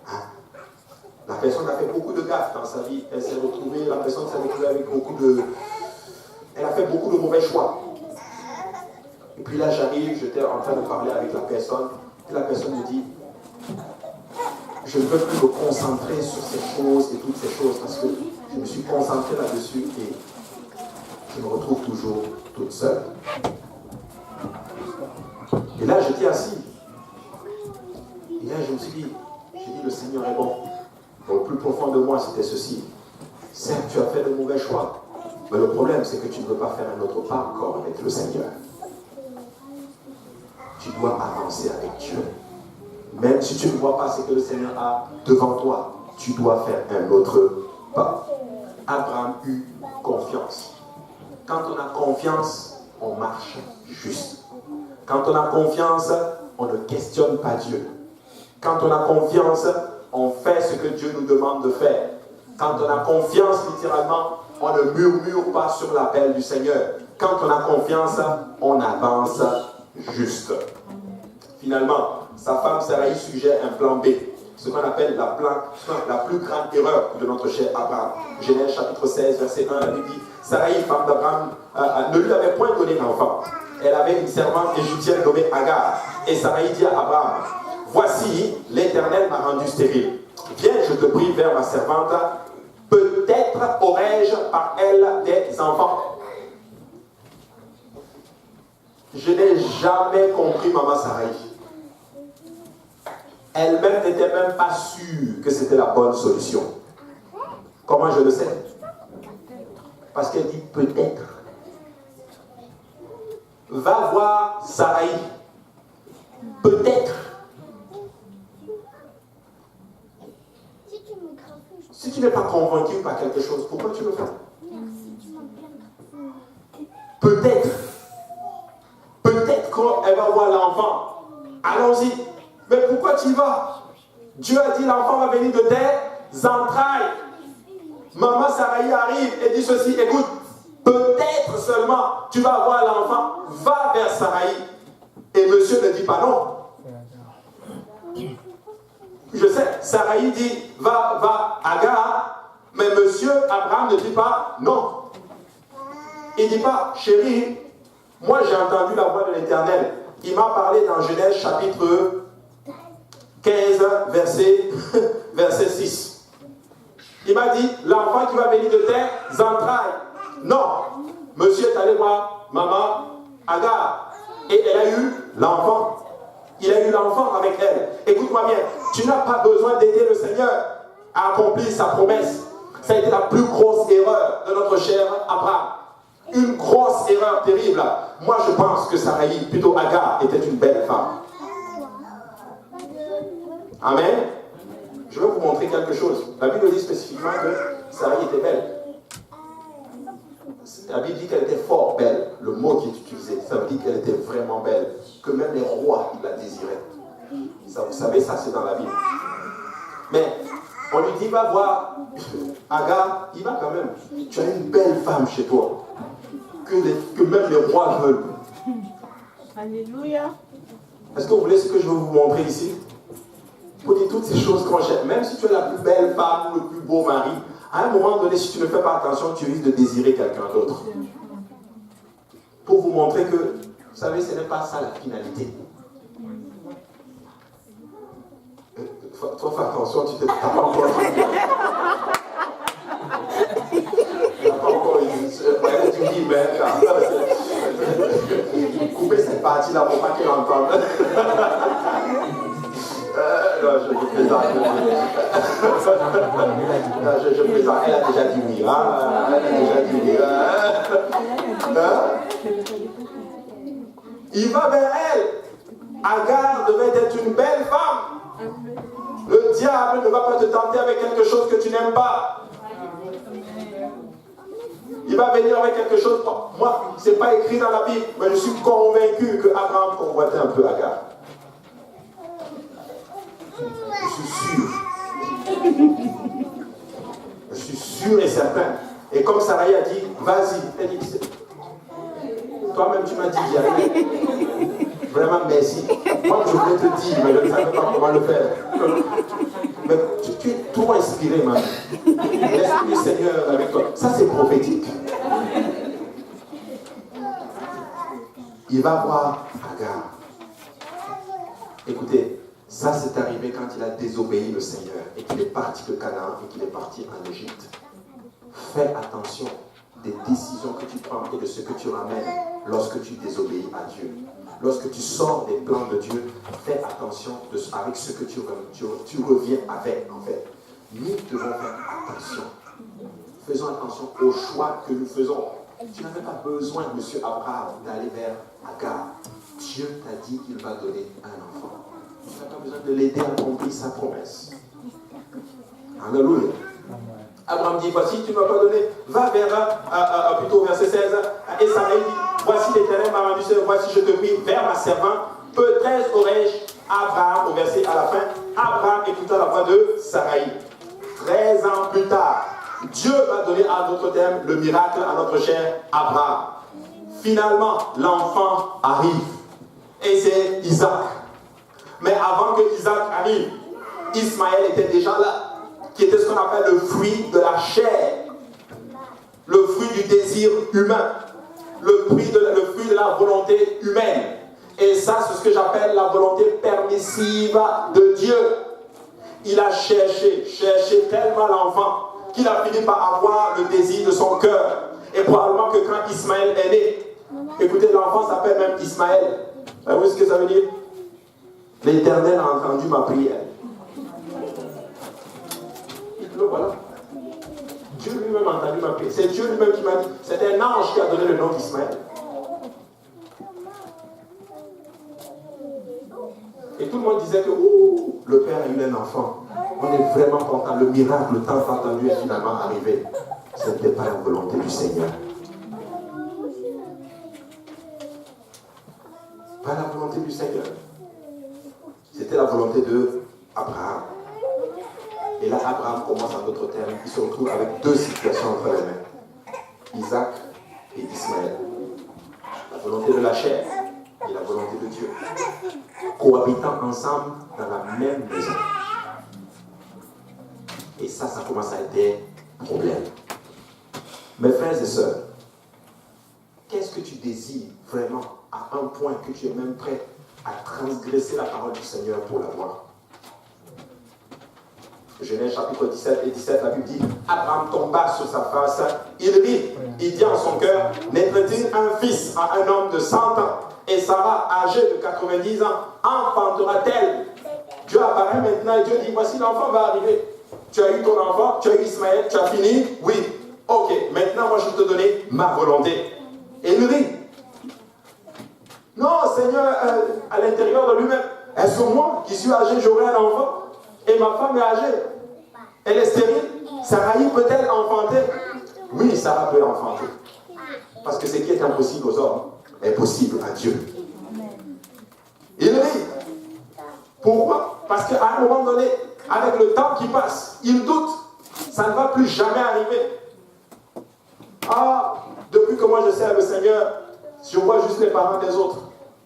Hein? La personne a fait beaucoup de gaffes dans sa vie. Elle s'est retrouvée, la personne s'est retrouvée avec elle a fait beaucoup de mauvais choix. Et puis là j'arrive, j'étais en train de parler avec la personne. Et la personne me dit, je ne veux plus me concentrer sur ces choses et toutes ces choses parce que je me suis concentré là-dessus et je me retrouve toujours toute seule. Et là, j'étais assis. Et là, je me suis dit, le Seigneur est bon. Dans le plus profond de moi, c'était ceci. Certes, tu as fait de mauvais choix, mais le problème, c'est que tu ne veux pas faire un autre pas encore avec le Seigneur. Tu dois avancer avec Dieu. Même si tu ne vois pas ce que le Seigneur a devant toi, tu dois faire un autre pas. Abraham eut confiance. Quand on a confiance, on marche juste. Quand on a confiance, on ne questionne pas Dieu. Quand on a confiance, on fait ce que Dieu nous demande de faire. Quand on a confiance, littéralement, on ne murmure pas sur l'appel du Seigneur. Quand on a confiance, on avance juste. Finalement, sa femme Sarai suggère un plan B, ce qu'on appelle la plus grande erreur de notre cher Abraham. Genèse chapitre 16, verset 1, la Bible dit, Sarai, femme d'Abraham, ne lui avait point donné d'enfant. Elle avait une servante égyptienne nommée Agar. Et Sarai dit à Abraham, voici, l'Éternel m'a rendu stérile. Viens, je te prie vers ma servante, peut-être aurai-je par elle des enfants. Je n'ai jamais compris maman Sarai. Elle-même n'était même pas sûre que c'était la bonne solution. Comment je le sais? Parce qu'elle dit peut-être. Va voir Sarai. Peut-être. Si tu n'es pas convaincu par quelque chose, pourquoi tu le fais? Peut-être. Peut-être qu'elle va voir l'enfant. Allons-y. Mais pourquoi tu y vas? Dieu a dit l'enfant va venir de tes entrailles. Maman Sarai arrive et dit ceci, écoute, peut-être seulement tu vas avoir l'enfant, va vers Sarai. Et monsieur ne dit pas non. Je sais, Sarai dit, va Agar, mais monsieur Abraham ne dit pas non. Il ne dit pas, chérie, moi j'ai entendu la voix de l'Éternel. Il m'a parlé dans Genèse chapitre 15, verset 6. Il m'a dit, l'enfant qui va venir de tes entrailles. Non, monsieur est allé voir maman Agar. Et elle a eu l'enfant. Il a eu l'enfant avec elle. Écoute-moi bien, tu n'as pas besoin d'aider le Seigneur à accomplir sa promesse. Ça a été la plus grosse erreur de notre cher Abraham. Une grosse erreur terrible. Moi, je pense que Sarai, plutôt Agar, était une belle femme. Amen. Je vais vous montrer quelque chose. La Bible dit spécifiquement que Sarai était belle. La Bible dit qu'elle était fort belle. Le mot qui est utilisé, ça veut dire qu'elle était vraiment belle. Que même les rois la désiraient. Ça, vous savez, ça c'est dans la Bible. Mais On lui dit, va voir Agar, il va quand même. Tu as une belle femme chez toi, que même les rois veulent. Alléluia. Est-ce que vous voulez ce que je veux vous montrer ici? Pour dire toutes ces choses qu'on cherche, même si tu es la plus belle femme ou le plus beau mari, à un moment donné, si tu ne fais pas attention, tu risques de désirer quelqu'un d'autre. Pour vous montrer que, vous savez, ce n'est pas ça la finalité. Toi, fais attention, tu n'as pas encore. Tu n'as pas encore tu dis, mais coupez cette partie-là pour pas qu'elle entende. Non, je plaisante. Je plaisante. Elle a déjà dit oui. Hein? Elle a déjà dit oui. Hein? Il va vers elle. Agar devait être une belle femme. Le diable ne va pas te tenter avec quelque chose que tu n'aimes pas. Il va venir avec quelque chose. Moi, ce n'est pas écrit dans la Bible, mais je suis convaincu que Abraham convoitait un peu Agar. Je suis sûr. Je suis sûr et certain. Et comme Sarai a dit, vas-y. Elle dit, toi-même tu m'as dit d'y aller. Vraiment merci. Moi je voulais te dire, mais je ne savais pas comment le faire. Mais tu es trop inspiré, ma vie. L'Esprit du Seigneur avec toi. Ça c'est prophétique. Il va voir Agar. Écoutez, ça c'est arrivé quand il a désobéi le Seigneur et qu'il est parti de Canaan et qu'il est parti en Égypte. Fais attention des décisions que tu prends et de ce que tu ramènes lorsque tu désobéis à Dieu. Lorsque tu sors des plans de Dieu, fais attention avec ce que tu reviens avec, en fait. Nous devons faire attention. Faisons attention aux choix que nous faisons. Tu n'avais pas besoin, monsieur Abraham, d'aller vers Agar. Dieu t'a dit qu'il va donner un enfant. Tu n'as pas besoin de l'aider à accomplir sa promesse. Alléluia. Abraham dit, voici, tu ne m'as pas donné, va vers, plutôt verset 16, et Sarai dit, voici l'Éternel m'a rendu seul, voici je te prie vers ma servante, peut-être aurais-je Abraham, au verset à la fin, Abraham écouta la voix de Sarai. 13 ans plus tard, Dieu va donner à d'autres termes le miracle à notre cher Abraham. Finalement, l'enfant arrive, et c'est Isaac. Mais avant que Isaac arrive, Ismaël était déjà là, qui était ce qu'on appelle le fruit de la chair, le fruit du désir humain, le fruit de la volonté humaine. Et ça, c'est ce que j'appelle la volonté permissive de Dieu. Il a cherché tellement l'enfant qu'il a fini par avoir le désir de son cœur. Et probablement que quand Ismaël est né, écoutez, l'enfant s'appelle même Ismaël. Vous voyez ce que ça veut dire? L'Éternel a entendu ma prière. Le voilà. Dieu lui-même a entendu ma prière. C'est Dieu lui-même qui m'a dit. C'est un ange qui a donné le nom d'Ismaël. Et tout le monde disait que le père a eu un enfant. On est vraiment content. Le miracle, le temps attendu est finalement arrivé. Ce n'était pas la volonté du Seigneur. Pas la volonté du Seigneur. C'était la volonté d'Abraham. Et là, Abraham commence en d'autres termes. Il se retrouve avec deux situations entre les mains. Isaac et Ismaël. La volonté de la chair et la volonté de Dieu. Cohabitant ensemble dans la même maison. Et ça commence à être un problème. Mes frères et sœurs, qu'est-ce que tu désires vraiment à un point que tu es même prêt à transgresser la parole du Seigneur pour l'avoir? Genèse chapitre 17 et 17, la Bible dit, Abraham tomba sur sa face, il rit, il dit en son cœur, naîtra-t-il un fils à un homme de 100 ans, et Sarah, âgée de 90 ans, enfantera-t-elle? Dieu apparaît maintenant et Dieu dit, voici l'enfant va arriver. Tu as eu ton enfant, tu as eu Ismaël, tu as fini? Oui. Ok, maintenant moi je vais te donner ma volonté. Et il rit. Non, Seigneur, à l'intérieur de lui-même, est-ce moi qui suis âgé, j'aurai un enfant? Et ma femme est âgée. Elle est stérile. Sarai peut-elle enfanter? Oui, Sarah peut enfanter. Parce que ce qui est impossible aux hommes est possible à Dieu. Il rit. Pourquoi? Parce qu'à un moment donné, avec le temps qui passe, il doute. Ça ne va plus jamais arriver. Ah, depuis que moi je sers le Seigneur, je vois juste les parents des autres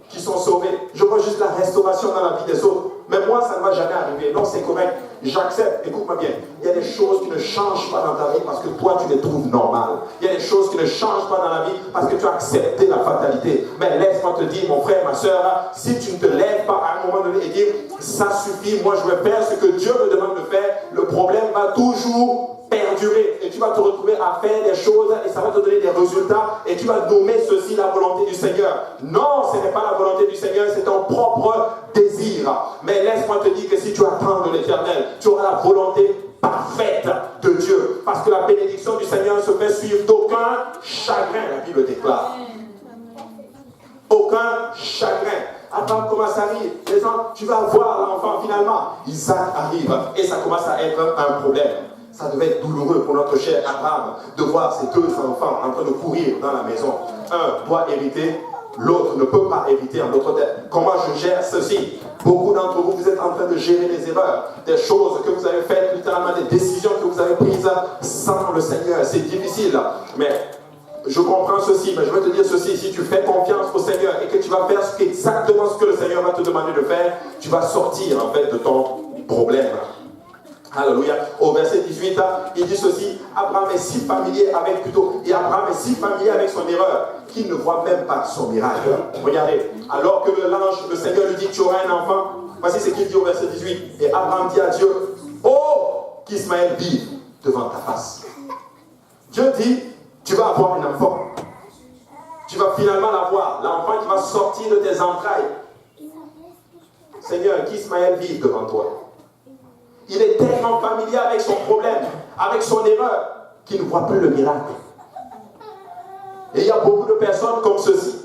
qui sont sauvés. Je vois juste la restauration dans la vie des autres. Mais moi, ça ne va jamais arriver. Non, c'est correct. J'accepte. Écoute-moi bien. Il y a des choses qui ne changent pas dans ta vie parce que toi, tu les trouves normales. Il y a des choses qui ne changent pas dans la vie parce que tu as accepté la fatalité. Mais laisse-moi te dire, mon frère, ma soeur, si tu ne te lèves pas à un moment donné et dire, ça suffit, moi je vais faire ce que Dieu me demande de faire, le problème va toujours perdurer et tu vas te retrouver à faire des choses et ça va te donner des résultats et tu vas nommer ceci la volonté du Seigneur. Non, ce n'est pas la volonté du Seigneur, c'est ton propre désir. Mais laisse-moi te dire que si tu attends de l'Éternel, tu auras la volonté parfaite de Dieu. Parce que la bénédiction du Seigneur se fait suivre d'aucun chagrin, la Bible déclare. Aucun chagrin. Abraham commence à rire. Les gens, tu vas voir l'enfant finalement. Isaac arrive et ça commence à être un problème. Ça devait être douloureux pour notre cher Abraham de voir ses deux enfants en train de courir dans la maison. Un doit hériter, l'autre ne peut pas hériter en d'autres termes. Comment je gère ceci? Beaucoup d'entre vous, vous êtes en train de gérer des erreurs, des choses que vous avez faites, littéralement des décisions que vous avez prises sans le Seigneur. C'est difficile, mais je comprends ceci, mais je vais te dire ceci, si tu fais confiance au Seigneur et que tu vas faire exactement ce que le Seigneur va te demander de faire, tu vas sortir en fait de ton problème. Alléluia. Au verset 18, il dit ceci, Abraham est si familier avec son erreur qu'il ne voit même pas son miracle. Regardez, alors que le Seigneur lui dit, tu auras un enfant, voici ce qu'il dit au verset 18. Et Abraham dit à Dieu, oh, qu'Ismaël vive devant ta face. Dieu dit, tu vas avoir un enfant. Tu vas finalement l'avoir. L'enfant qui va sortir de tes entrailles. Seigneur, qu'Ismaël vive devant toi. Il est tellement familier avec son problème, avec son erreur, qu'il ne voit plus le miracle. Et il y a beaucoup de personnes comme ceci.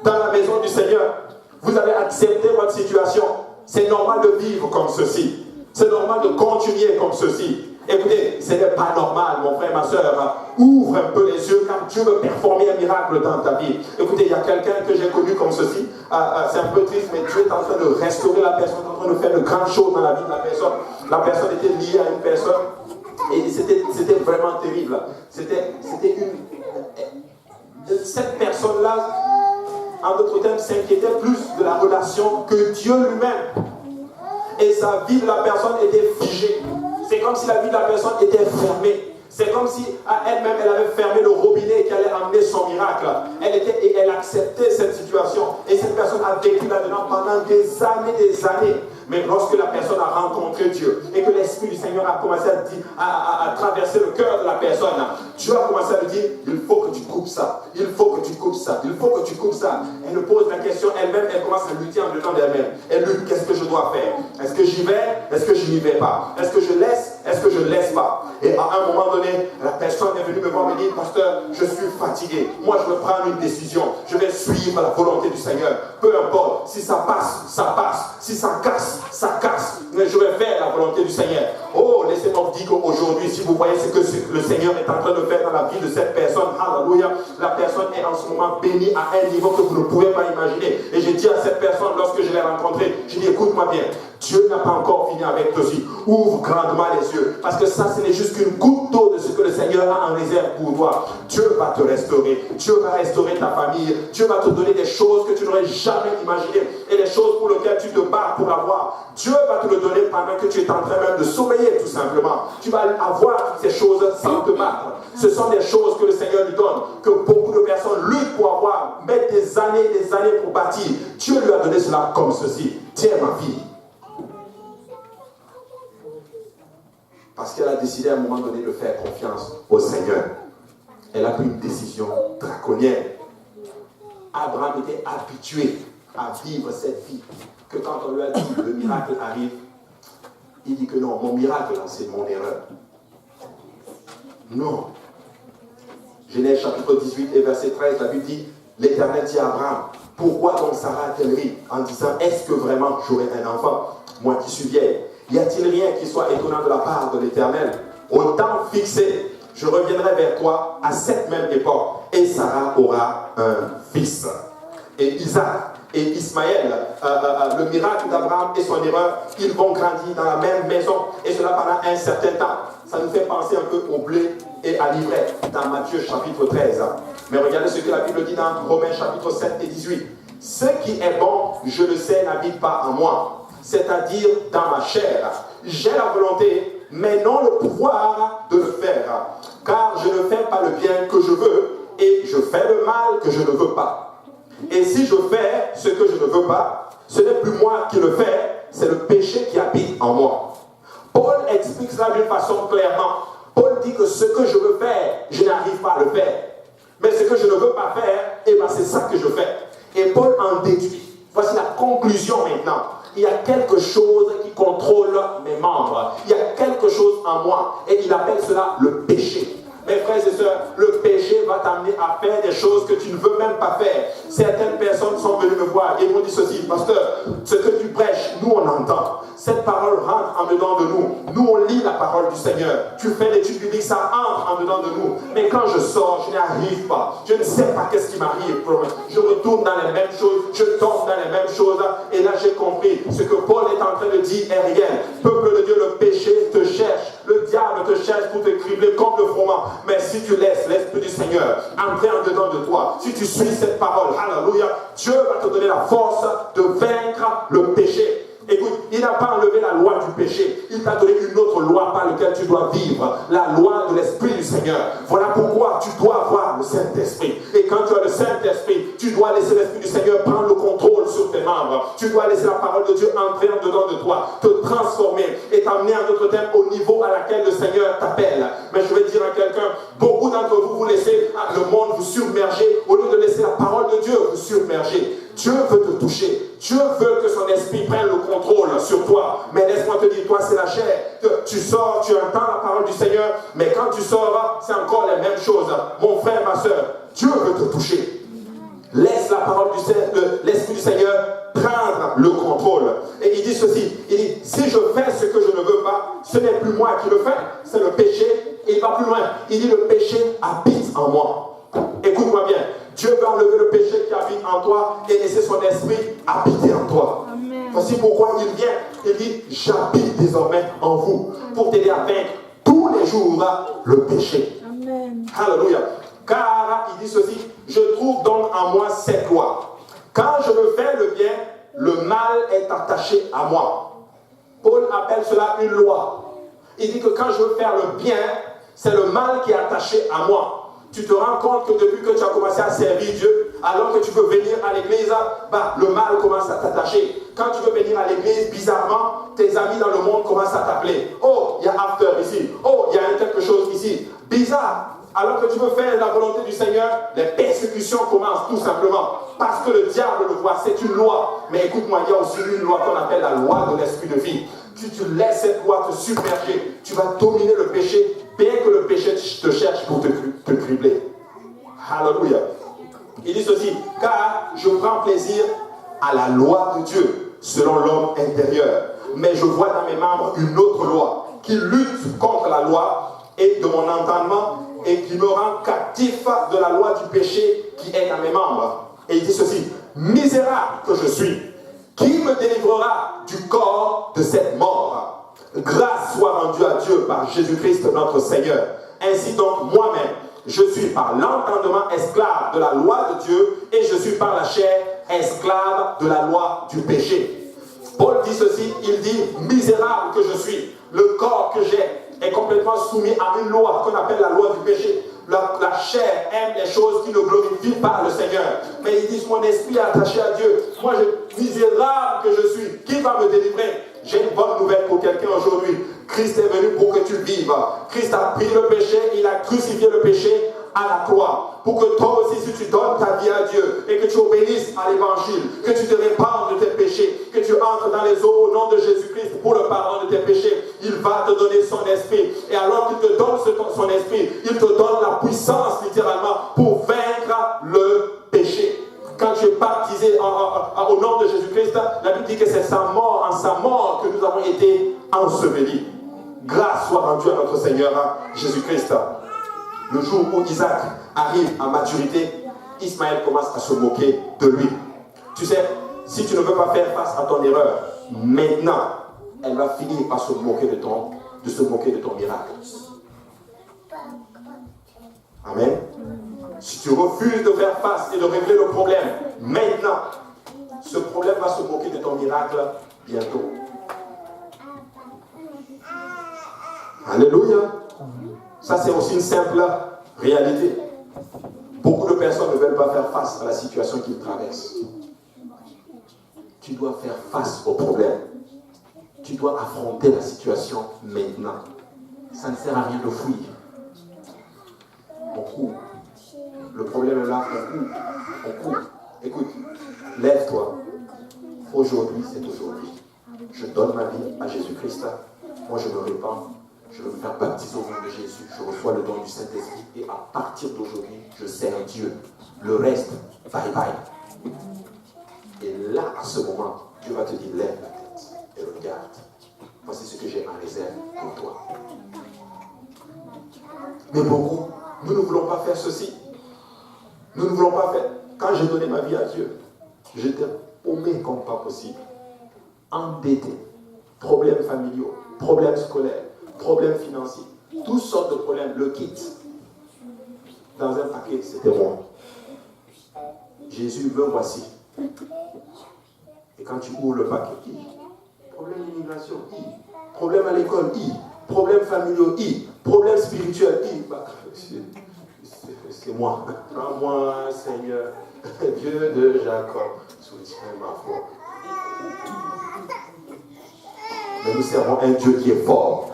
Dans la maison du Seigneur, vous avez accepté votre situation. C'est normal de vivre comme ceci. C'est normal de continuer comme ceci. Écoutez, ce n'est pas normal, mon frère, ma soeur. Ouvre un peu les yeux quand Dieu veut performer un miracle dans ta vie. Écoutez, il y a quelqu'un que j'ai connu comme ceci. C'est un peu triste, mais Dieu est en train de restaurer la personne, en train de faire de grandes choses dans la vie de la personne. La personne était liée à une personne et c'était vraiment terrible. Cette personne-là, en d'autres termes, s'inquiétait plus de la relation que Dieu lui-même. Et sa vie de la personne était figée. C'est comme si la vie de la personne était fermée. C'est comme si à elle-même, elle avait fermé le robinet qui allait amener son miracle. Elle acceptait cette situation. Et cette personne a vécu là-dedans pendant des années. Mais lorsque la personne a rencontré Dieu et que l'Esprit du Seigneur a commencé à traverser le cœur de la personne, Dieu a commencé à lui dire, il faut que tu coupes ça, il faut que tu coupes ça, il faut que tu coupes ça. Elle pose la question elle-même, elle commence à lutter en dedans d'elle-même. Elle lutte, qu'est-ce que je dois faire? Est-ce que j'y vais? Est-ce que je n'y vais pas? Est-ce que je laisse? Est-ce que je ne laisse pas? Et à un moment donné, la personne est venue me voir et me dire, pasteur, je suis fatigué. Moi, je veux prendre une décision. Je vais suivre la volonté du Seigneur. Peu importe. Si ça passe, ça passe. Si ça casse, ça casse. Mais je vais faire la volonté du Seigneur. Oh, laissez-moi vous dire qu'aujourd'hui, si vous voyez ce que le Seigneur est en train de faire dans la vie de cette personne, alléluia, la personne est en ce moment bénie à un niveau que vous ne pouvez pas imaginer. Et j'ai dit à cette personne, lorsque je l'ai rencontrée, j'ai dit, écoute-moi bien, Dieu n'a pas encore fini avec toi aussi. Ouvre grandement les yeux. Parce que ça, ce n'est juste qu'une goutte d'eau de ce que le Seigneur a en réserve pour toi. Dieu va te restaurer. Dieu va restaurer ta famille. Dieu va te donner des choses que tu n'aurais jamais imaginées. Et des choses pour lesquelles tu te bats pour avoir. Dieu va te le donner pendant que tu es en train même de sommeiller, tout simplement. Tu vas avoir toutes ces choses sans te battre. Ce sont des choses que le Seigneur lui donne, que beaucoup de personnes luttent pour avoir, mettent des années pour bâtir. Dieu lui a donné cela comme ceci. Tiens, ma fille. Parce qu'elle a décidé à un moment donné de faire confiance au Seigneur. Elle a pris une décision draconienne. Abraham était habitué à vivre cette vie. Que quand on lui a dit le miracle arrive, il dit que non, mon miracle, c'est mon erreur. Non. Genèse chapitre 18 et verset 13, la Bible dit, l'Éternel dit à Abraham, pourquoi donc Sarah a-t-elle ri en disant, est-ce que vraiment j'aurai un enfant, moi qui suis vieille? Y a-t-il rien qui soit étonnant de la part de l'Éternel? Au temps fixé, je reviendrai vers toi à cette même époque, et Sarah aura un fils. Et Isaac et Ismaël, le le miracle d'Abraham et son erreur, ils vont grandir dans la même maison, et cela pendant un certain temps. Ça nous fait penser un peu au blé et à l'ivraie, dans Matthieu chapitre 13. Mais regardez ce que la Bible dit dans Romains chapitre 7 et 18. Ce qui est bon, je le sais, n'habite pas en moi, c'est-à-dire dans ma chair. J'ai la volonté, mais non le pouvoir de le faire. Car je ne fais pas le bien que je veux, et je fais le mal que je ne veux pas. Et si je fais ce que je ne veux pas, ce n'est plus moi qui le fais, c'est le péché qui habite en moi. Paul explique cela d'une façon clairement. Paul dit que ce que je veux faire, je n'arrive pas à le faire. Mais ce que je ne veux pas faire, eh bien c'est ça que je fais. Et Paul en déduit. Voici la conclusion maintenant. Il y a quelque chose qui contrôle mes membres. Il y a quelque chose en moi. Et il appelle cela le péché. Mes frères et sœurs, le péché va t'amener à faire des choses que tu ne veux même pas faire. Certaines personnes sont venues me voir et m'ont dit ceci: pasteur, ce que tu prêches, nous on entend. Cette parole rentre en dedans de nous. Nous on lit la parole du Seigneur. Tu fais l'étude biblique, ça entre en dedans de nous. Mais quand je sors, je n'y arrive pas. Je ne sais pas qu'est-ce qui m'arrive. Je retourne dans les mêmes choses, je tombe dans les mêmes choses. Et là j'ai compris, ce que Paul est en train de dire est réel. Peuple de Dieu, le péché te cherche. Le diable te cherche pour te cribler comme le froment. Mais si tu laisses l'Esprit du Seigneur entrer en dedans de toi, si tu suis cette parole, alléluia, Dieu va te donner la force de vaincre le péché. Écoute, il n'a pas enlevé la loi du péché. Il t'a donné une autre loi par laquelle tu dois vivre. La loi de l'Esprit du Seigneur. Voilà pourquoi tu dois avoir le Saint-Esprit. Et quand tu as le Saint-Esprit, tu dois laisser l'Esprit du Seigneur prendre le contrôle sur tes membres. Tu dois laisser la parole de Dieu entrer en dedans de toi, te transformer et t'amener en d'autres termes au niveau à laquelle le Seigneur t'appelle. Mais je vais dire à quelqu'un, beaucoup d'entre vous, vous laissez le monde vous submerger au lieu de laisser la parole de Dieu vous submerger. Dieu veut te toucher. Dieu veut que son esprit prenne le contrôle sur toi. Mais laisse-moi te dire, toi c'est la chair. Tu sors, tu entends la parole du Seigneur, mais quand tu sors, c'est encore la même chose. Mon frère, ma soeur, Dieu veut te toucher. Laisse la parole du Seigneur, l'esprit du Seigneur prendre le contrôle. Et il dit ceci, il dit, si je fais ce que je ne veux pas, ce n'est plus moi qui le fais, c'est le péché. Et il va plus loin. Il dit, le péché habite en moi. Écoute-moi bien. Dieu va enlever le péché qui habite en toi et laisser son esprit habiter en toi. Amen. Voici pourquoi il vient. Il dit, j'habite désormais en vous pour t'aider à vaincre tous les jours le péché. Amen. Alléluia. Car il dit ceci, je trouve donc en moi cette loi. Quand je me fais le bien, le mal est attaché à moi. Paul appelle cela une loi. Il dit que quand je veux faire le bien, c'est le mal qui est attaché à moi. Tu te rends compte que depuis que tu as commencé à servir Dieu, alors que tu veux venir à l'église, le mal commence à t'attacher. Quand tu veux venir à l'église, bizarrement, tes amis dans le monde commencent à t'appeler. Oh, il y a after ici. Oh, il y a quelque chose ici. Bizarre. Alors que tu veux faire la volonté du Seigneur, les persécutions commencent tout simplement. Parce que le diable le voit, c'est une loi. Mais écoute-moi, il y a aussi une loi qu'on appelle la loi de l'esprit de vie. Si tu laisses cette loi te submerger, tu vas dominer le péché, bien que le péché te cherche pour te cribler. Alléluia. Il dit ceci, car je prends plaisir à la loi de Dieu, selon l'homme intérieur. Mais je vois dans mes membres une autre loi, qui lutte contre la loi et de mon entendement, et qui me rend captif de la loi du péché qui est dans mes membres. Et il dit ceci, misérable que je suis, qui me délivrera du corps de cette mort? Grâce soit rendue à Dieu par Jésus-Christ notre Seigneur. Ainsi donc moi-même, je suis par l'entendement esclave de la loi de Dieu et je suis par la chair esclave de la loi du péché. Paul dit ceci, il dit, misérable que je suis, le corps que j'ai est complètement soumis à une loi qu'on appelle la loi du péché. La chair aime les choses qui ne glorifient pas le Seigneur. Mais ils disent, mon esprit est attaché à Dieu. Moi, misérable que je suis, qui va me délivrer? J'ai une bonne nouvelle pour quelqu'un aujourd'hui. Christ est venu pour que tu vives. Christ a pris le péché, il a crucifié le péché à la croix. Pour que toi aussi, si tu donnes ta vie à Dieu et que tu obéisses à l'évangile, que tu te répandes de tes péchés, que tu entres dans les eaux au nom de Jésus-Christ pour le pardon de tes péchés, il va te donner son esprit. Et alors qu'il te donne son esprit, il te donne la puissance littéralement pour vaincre le péché. Quand tu es baptisé au nom de Jésus-Christ, la Bible dit que c'est en sa mort que nous avons été ensevelis. Grâce soit rendue à notre Seigneur Jésus-Christ. Le jour où Isaac arrive à maturité, Ismaël commence à se moquer de lui. Tu sais, si tu ne veux pas faire face à ton erreur, maintenant, elle va finir par se moquer de ton miracle. Amen. Si tu refuses de faire face et de régler le problème, maintenant, ce problème va se moquer de ton miracle bientôt. Alléluia. Ça, c'est aussi une simple réalité. Beaucoup de personnes ne veulent pas faire face à la situation qu'ils traversent. Tu dois faire face au problème. Tu dois affronter la situation maintenant. Ça ne sert à rien de fuir. On court. Le problème est là, on court. Écoute, lève-toi. Aujourd'hui, c'est aujourd'hui. Je donne ma vie à Jésus-Christ. Moi, je me répands. Je veux me faire baptiser au nom de Jésus. Je reçois le don du Saint-Esprit. Et à partir d'aujourd'hui, je sers Dieu. Le reste, bye bye. Et là, à ce moment, Dieu va te dire, lève la tête et regarde. Voici ce que j'ai en réserve pour toi. Mais beaucoup, nous ne voulons pas faire ceci. Nous ne voulons pas faire. Quand j'ai donné ma vie à Dieu, j'étais paumé comme pas possible. Endetté. Problèmes familiaux, problèmes scolaires, problèmes financiers. Toutes sortes de problèmes. Le kit. Dans un paquet, c'était moi. Jésus, me voici. Et quand tu ouvres le paquet, problème d'immigration, problème à l'école, problème familiaux, problème spirituel, c'est moi. Prends-moi, Seigneur, Dieu de Jacob, soutiens ma foi. Mais nous servons un Dieu qui est fort.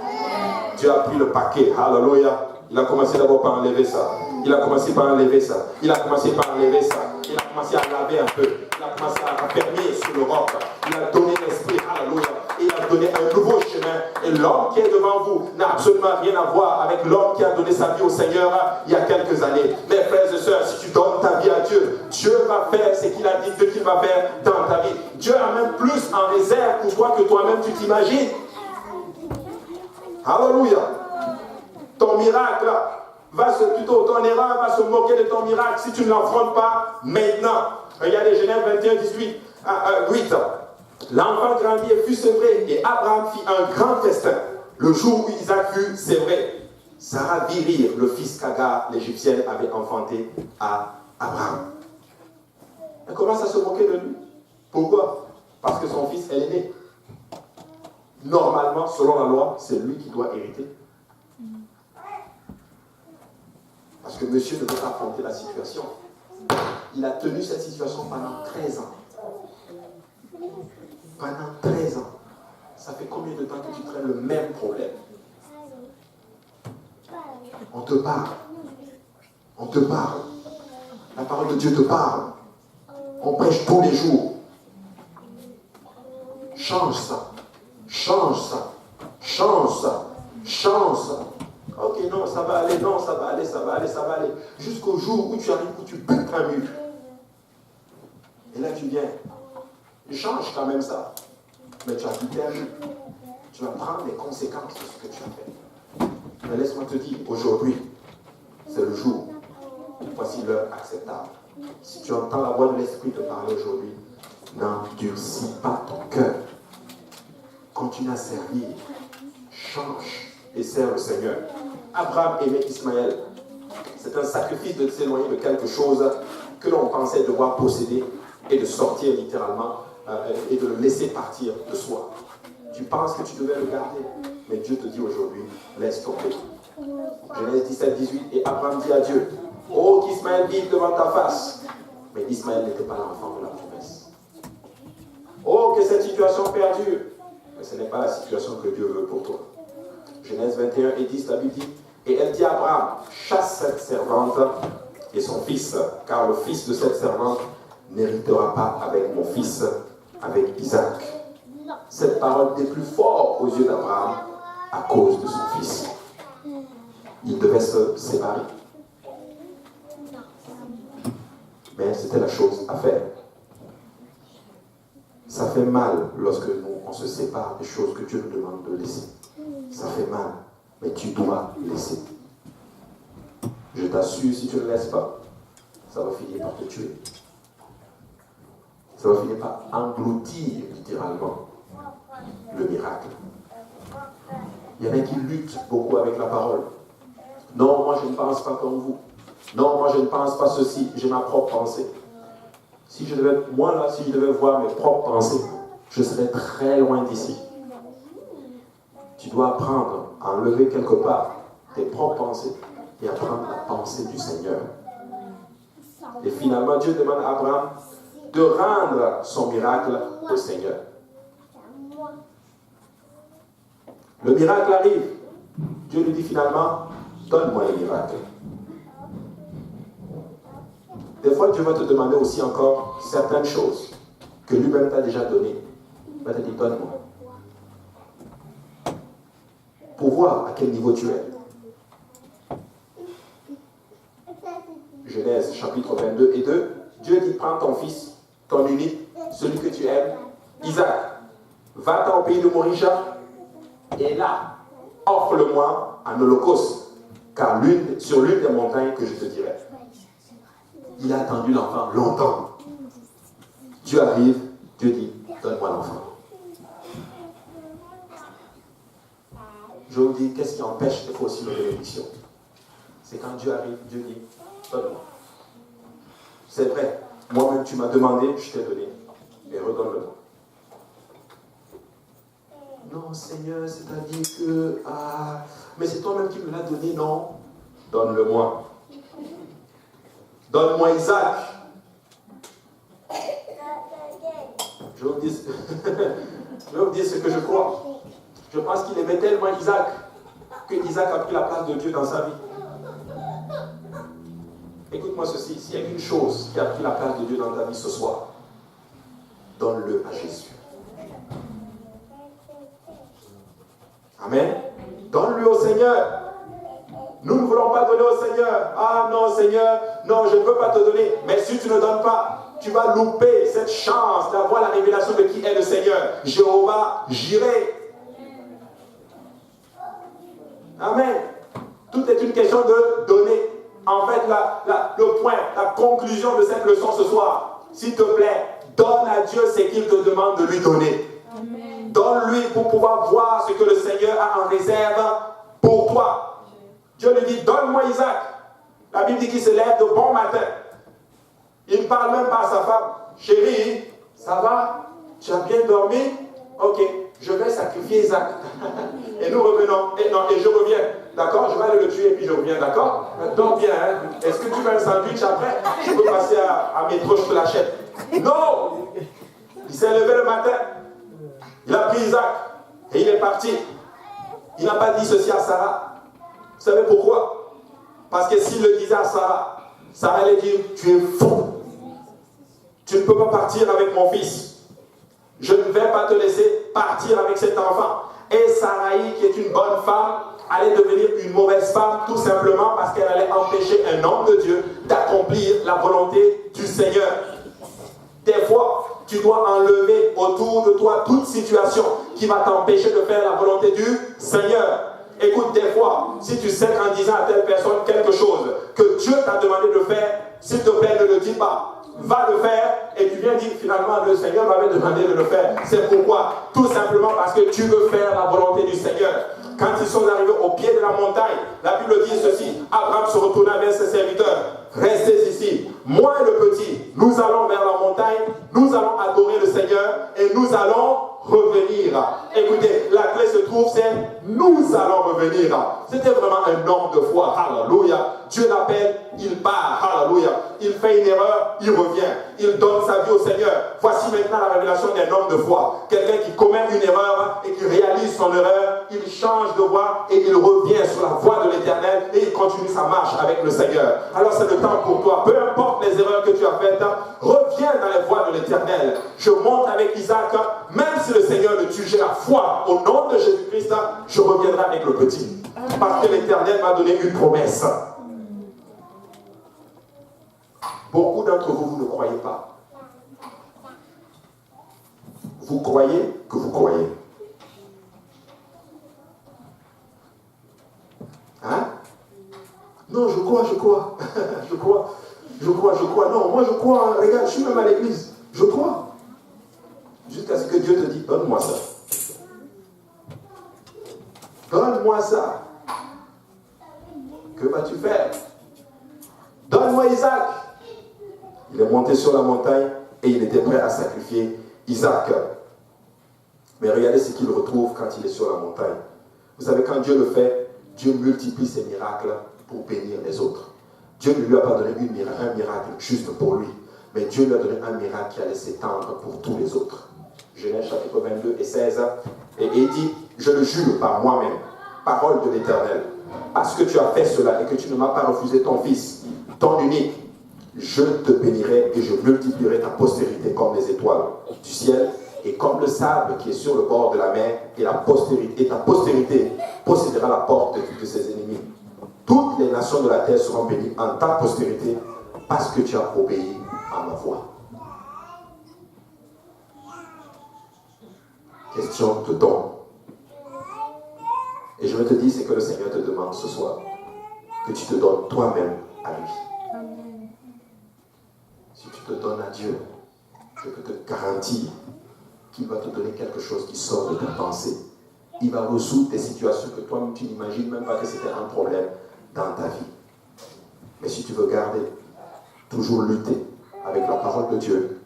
Dieu a pris le paquet, alléluia. Il a commencé d'abord par enlever ça. Il a commencé par enlever ça. Il a commencé par enlever ça. Il a commencé à laver un peu. Il a commencé à raffermir sur le roc. Il a donné l'esprit, alléluia. Et il a donné un nouveau chemin. Et l'homme qui est devant vous n'a absolument rien à voir avec l'homme qui a donné sa vie au Seigneur il y a quelques années. Mes frères et sœurs, si tu donnes ta vie à Dieu, Dieu va faire ce qu'il a dit qu'il va faire dans ta vie. Dieu a même plus en réserve pour toi que toi-même tu t'imagines. Alléluia. Ton miracle ton erreur va se moquer de ton miracle si tu ne l'affrontes pas maintenant. Regardez Genèse 21, 8. L'enfant grandit et fut sevré, et Abraham fit un grand festin. Le jour où Isaac fut sevré, Sarah vit rire le fils qu'Agar, l'Égyptienne, avait enfanté à Abraham. Elle commence à se moquer de lui. Pourquoi? Parce que son fils est l'aîné. Normalement, selon la loi, c'est lui qui doit hériter. Parce que monsieur ne veut pas affronter la situation. Il a tenu cette situation pendant 13 ans. Pendant 13 ans. Ça fait combien de temps que tu traînes le même problème? On te parle. On te parle. La parole de Dieu te parle. On prêche tous les jours. Change ça. Change ça. Change ça. Change ça. Ok, non, ça va aller, non, ça va aller, ça va aller, ça va aller. Jusqu'au jour où tu arrives, où tu butes un mur. Et là, tu viens. Tu changes quand même ça. Mais tu as quitté un mur. Tu vas prendre les conséquences de ce que tu as fait. Mais laisse-moi te dire, aujourd'hui, c'est le jour. Voici l'heure acceptable. Si tu entends la voix de l'Esprit te parler aujourd'hui, n'endurcis pas ton cœur. Continue à servir. Change et sers le Seigneur. Abraham aimait Ismaël. C'est un sacrifice de s'éloigner de quelque chose que l'on pensait devoir posséder et de sortir littéralement et de le laisser partir de soi. Tu penses que tu devais le garder, mais Dieu te dit aujourd'hui, laisse tomber. Genèse 17, 18, et Abraham dit à Dieu, oh qu'Ismaël vive devant ta face. Mais Ismaël n'était pas l'enfant de la promesse. Oh que cette situation perdure. Mais ce n'est pas la situation que Dieu veut pour toi. Genèse 21 et 10, la Bible dit, et elle dit à Abraham, chasse cette servante et son fils, car le fils de cette servante n'héritera pas avec mon fils, avec Isaac. Cette parole était plus forte aux yeux d'Abraham à cause de son fils. Il devait se séparer. Mais c'était la chose à faire. Ça fait mal lorsque on se sépare des choses que Dieu nous demande de laisser. Ça fait mal, mais tu dois laisser. Je t'assure, si tu ne laisses pas, ça va finir par te tuer. ça va finir par engloutir littéralement le miracle. Il y en a qui luttent beaucoup avec la parole. Non, moi je ne pense pas comme vous. Non, moi je ne pense pas ceci, j'ai ma propre pensée. Si je devais voir mes propres pensées, je serais très loin d'ici. Tu dois apprendre à enlever quelque part tes propres pensées et apprendre la pensée du Seigneur. Et finalement, Dieu demande à Abraham de rendre son miracle au Seigneur. Le miracle arrive. Dieu lui dit finalement, donne-moi le miracle. Des fois, Dieu va te demander aussi encore certaines choses que lui-même t'a déjà données. Il va te dire, donne-moi. Pour voir à quel niveau tu es. Genèse chapitre 22 et 2, Dieu dit, prends ton fils, ton unique, celui que tu aimes, Isaac, va-t'en au pays de Morisha, et là, offre-le-moi en holocauste, car sur l'une des montagnes que je te dirai. Il a attendu l'enfant longtemps. Dieu arrive, Dieu dit, donne-moi l'enfant. Je vous dis, qu'est-ce qui empêche des fois aussi nos bénédictions? C'est quand Dieu arrive, Dieu dit, donne-moi. C'est vrai, moi-même tu m'as demandé, je t'ai donné. Et redonne-le-moi. Non, Seigneur, c'est-à-dire que, mais c'est toi-même qui me l'as donné, non? Donne-le-moi. Donne-moi Isaac. Je vais vous dire ce que je crois. Je pense qu'il aimait tellement Isaac que Isaac a pris la place de Dieu dans sa vie. Écoute-moi ceci, s'il y a une chose qui a pris la place de Dieu dans ta vie ce soir, donne-le à Jésus. Amen. Donne-le au Seigneur. Nous ne voulons pas donner au Seigneur. Ah non, Seigneur, non, je ne peux pas te donner. Mais si tu ne donnes pas, tu vas louper cette chance d'avoir la révélation de qui est le Seigneur. Jéhovah, Jireh. Amen. Tout est une question de donner. En fait, le point, la conclusion de cette leçon ce soir, s'il te plaît, donne à Dieu ce qu'il te demande de lui donner. Amen. Donne-lui pour pouvoir voir ce que le Seigneur a en réserve pour toi. Dieu lui dit, donne-moi Isaac. La Bible dit qu'il se lève de bon matin. Il ne parle même pas à sa femme. Chérie, ça va? Tu as bien dormi? Ok, je vais sacrifier Isaac. Et nous revenons. Et je reviens. D'accord? Je vais aller le tuer et puis je reviens. D'accord? Dors bien. Hein? Est-ce que tu veux un sandwich après? Je peux passer à métro, je te l'achète. Non! Il s'est levé le matin. Il a pris Isaac. Et il est parti. Il n'a pas dit ceci à Sarah. Vous savez pourquoi? Parce que s'il le disait à Sarah, Sarah allait dire, tu es fou. Tu ne peux pas partir avec mon fils. Je ne vais pas te laisser partir avec cet enfant. Et Saraï, qui est une bonne femme, allait devenir une mauvaise femme, tout simplement parce qu'elle allait empêcher un homme de Dieu d'accomplir la volonté du Seigneur. Des fois, tu dois enlever autour de toi toute situation qui va t'empêcher de faire la volonté du Seigneur. Écoute, des fois, si tu sais qu'en disant à telle personne quelque chose que Dieu t'a demandé de faire, s'il te plaît, ne le dis pas. Va le faire et tu viens dire finalement le Seigneur m'avait demandé de le faire. C'est pourquoi? Tout simplement parce que tu veux faire la volonté du Seigneur. Quand ils sont arrivés au pied de la montagne, la Bible dit ceci, Abraham se retourna vers ses serviteurs. Restez ici, moi et le petit, nous allons vers la montagne, nous allons adorer le Seigneur et nous allons revenir. Écoutez, la clé se trouve, c'est nous allons revenir. C'était vraiment un homme de foi. Alléluia. Dieu l'appelle, il part. Alléluia. Il fait une erreur, il revient. Il donne sa vie au Seigneur. Voici maintenant la révélation d'un homme de foi. Quelqu'un qui commet une erreur et qui réalise son erreur, il change de voie et il revient sur la voie de l'Éternel et il continue sa marche avec le Seigneur. Alors c'est le temps pour toi. Peu importe les erreurs que tu as faites, reviens dans les voies de l'Éternel. Je monte avec Isaac, même si le Seigneur le tue, j'ai la foi. Au nom de Jésus-Christ, je reviendrai avec le petit. Parce que l'Éternel m'a donné une promesse. Beaucoup d'entre vous, vous ne croyez pas. Vous croyez que vous croyez. Hein? Non, je crois. je crois. Non, moi je crois. Regarde, je suis même à l'église. Je crois. jusqu'à ce que Dieu te dise, donne-moi ça. Donne-moi ça. Que vas-tu faire? Donne-moi Isaac. Il est monté sur la montagne et il était prêt à sacrifier Isaac. Mais regardez ce qu'il retrouve quand il est sur la montagne. Vous savez, quand Dieu le fait, Dieu multiplie ses miracles pour bénir les autres. Dieu ne lui a pas donné un miracle juste pour lui, mais Dieu lui a donné un miracle qui allait s'étendre pour tous les autres. Genèse chapitre 22 et 16. Et il dit, je le jure par moi-même, parole de l'Éternel, parce que tu as fait cela et que tu ne m'as pas refusé ton fils, ton unique, je te bénirai et je multiplierai ta postérité comme les étoiles du ciel et comme le sable qui est sur le bord de la mer, et ta postérité possédera la porte de ses ennemis. Toutes les nations de la terre seront bénies en ta postérité parce que tu as obéi à ma voix. Question de don. Et je veux te dire ce que le Seigneur te demande ce soir, que tu te donnes toi-même à lui. Amen. Si tu te donnes à Dieu, je peux te garantir qu'il va te donner quelque chose qui sort de ta pensée. Il va résoudre des situations que toi-même tu n'imagines même pas que c'était un problème dans ta vie. Mais si tu veux garder, toujours lutter avec la parole de Dieu,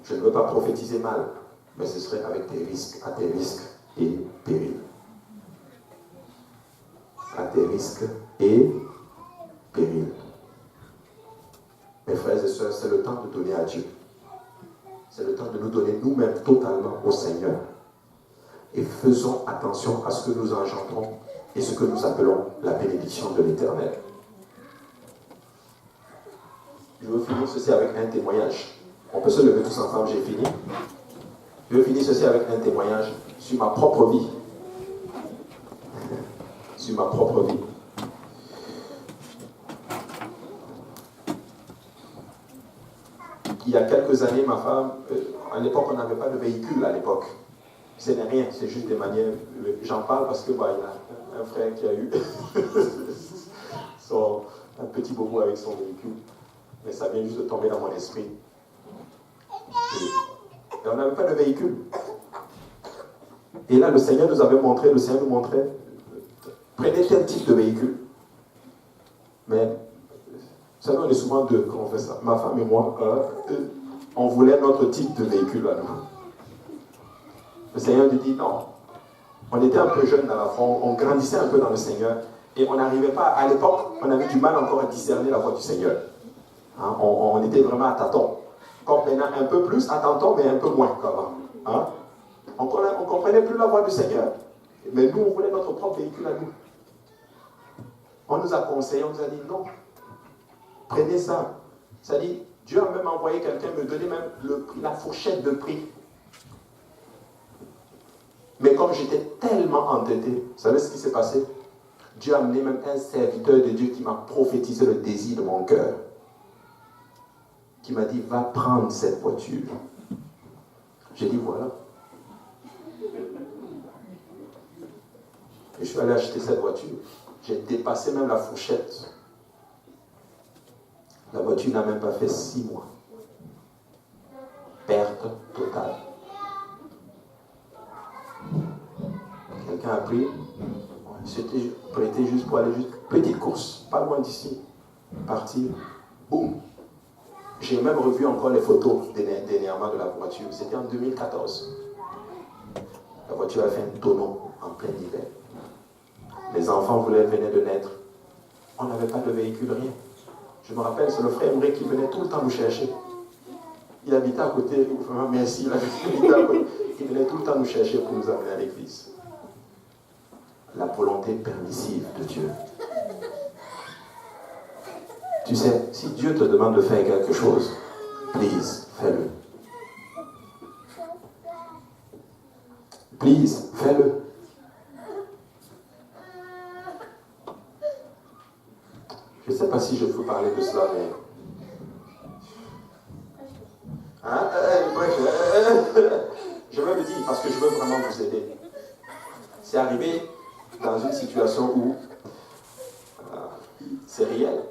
je ne veux pas prophétiser mal, mais ce serait avec tes risques, à tes risques et périls. À tes risques et périls. Mes frères et sœurs, c'est le temps de donner à Dieu. C'est le temps de nous donner nous-mêmes totalement au Seigneur. Et faisons attention à ce que nous engendrons et ce que nous appelons la bénédiction de l'Éternel. Je veux finir ceci avec un témoignage. On peut se lever tous ensemble, j'ai fini. Je veux finir ceci avec un témoignage sur ma propre vie. Sur ma propre vie. Il y a quelques années, ma femme, à l'époque, on n'avait pas de véhicule à l'époque. Ce n'est rien, c'est juste des manières. J'en parle parce que il y a un frère qui a eu un petit bobo avec son véhicule. Mais ça vient juste de tomber dans mon esprit. Et on n'avait pas de véhicule. Et là, le Seigneur nous montrait, prenez tel type de véhicule. Mais, vous savez, on est souvent deux quand on fait ça. Ma femme et moi, on voulait notre type de véhicule à nous. Le Seigneur nous dit non. On était un peu jeunes dans la foi, on grandissait un peu dans le Seigneur et on n'arrivait pas, à l'époque, on avait du mal encore à discerner la voix du Seigneur. Hein, on était vraiment à tâtons. Comme maintenant, un peu plus à tâtons, mais un peu moins qu'avant. Hein? On ne comprenait plus la voix du Seigneur. Mais nous, on voulait notre propre véhicule à nous. On nous a conseillé, on nous a dit non, prenez ça. C'est-à-dire, Dieu a même envoyé quelqu'un me donner même la fourchette de prix. Mais comme j'étais tellement entêté, vous savez ce qui s'est passé? Dieu a amené même un serviteur de Dieu qui m'a prophétisé le désir de mon cœur. Qui m'a dit, va prendre cette voiture. J'ai dit, voilà. Et je suis allé acheter cette voiture. J'ai dépassé même la fourchette. La voiture n'a même pas fait 6 mois. Perte totale. Quelqu'un a pris, c'était prêté juste pour aller petite course, pas loin d'ici, partir, boum. J'ai même revu encore les photos d'énervement de la voiture, c'était en 2014. La voiture a fait un tonneau en plein hiver. Les enfants venaient de naître. On n'avait pas de véhicule, rien. Je me rappelle, c'est le frère Emmerich qui venait tout le temps nous chercher. Il habitait à côté, vraiment merci, il habitait à côté. Il venait tout le temps nous chercher pour nous amener à l'église. La volonté permissive de Dieu. Tu sais, si Dieu te demande de faire quelque chose, please, fais-le. Please, fais-le. Je ne sais pas si je peux parler de cela, mais... Hein? Je veux le dire parce que je veux vraiment vous aider. C'est arrivé dans une situation où c'est réel.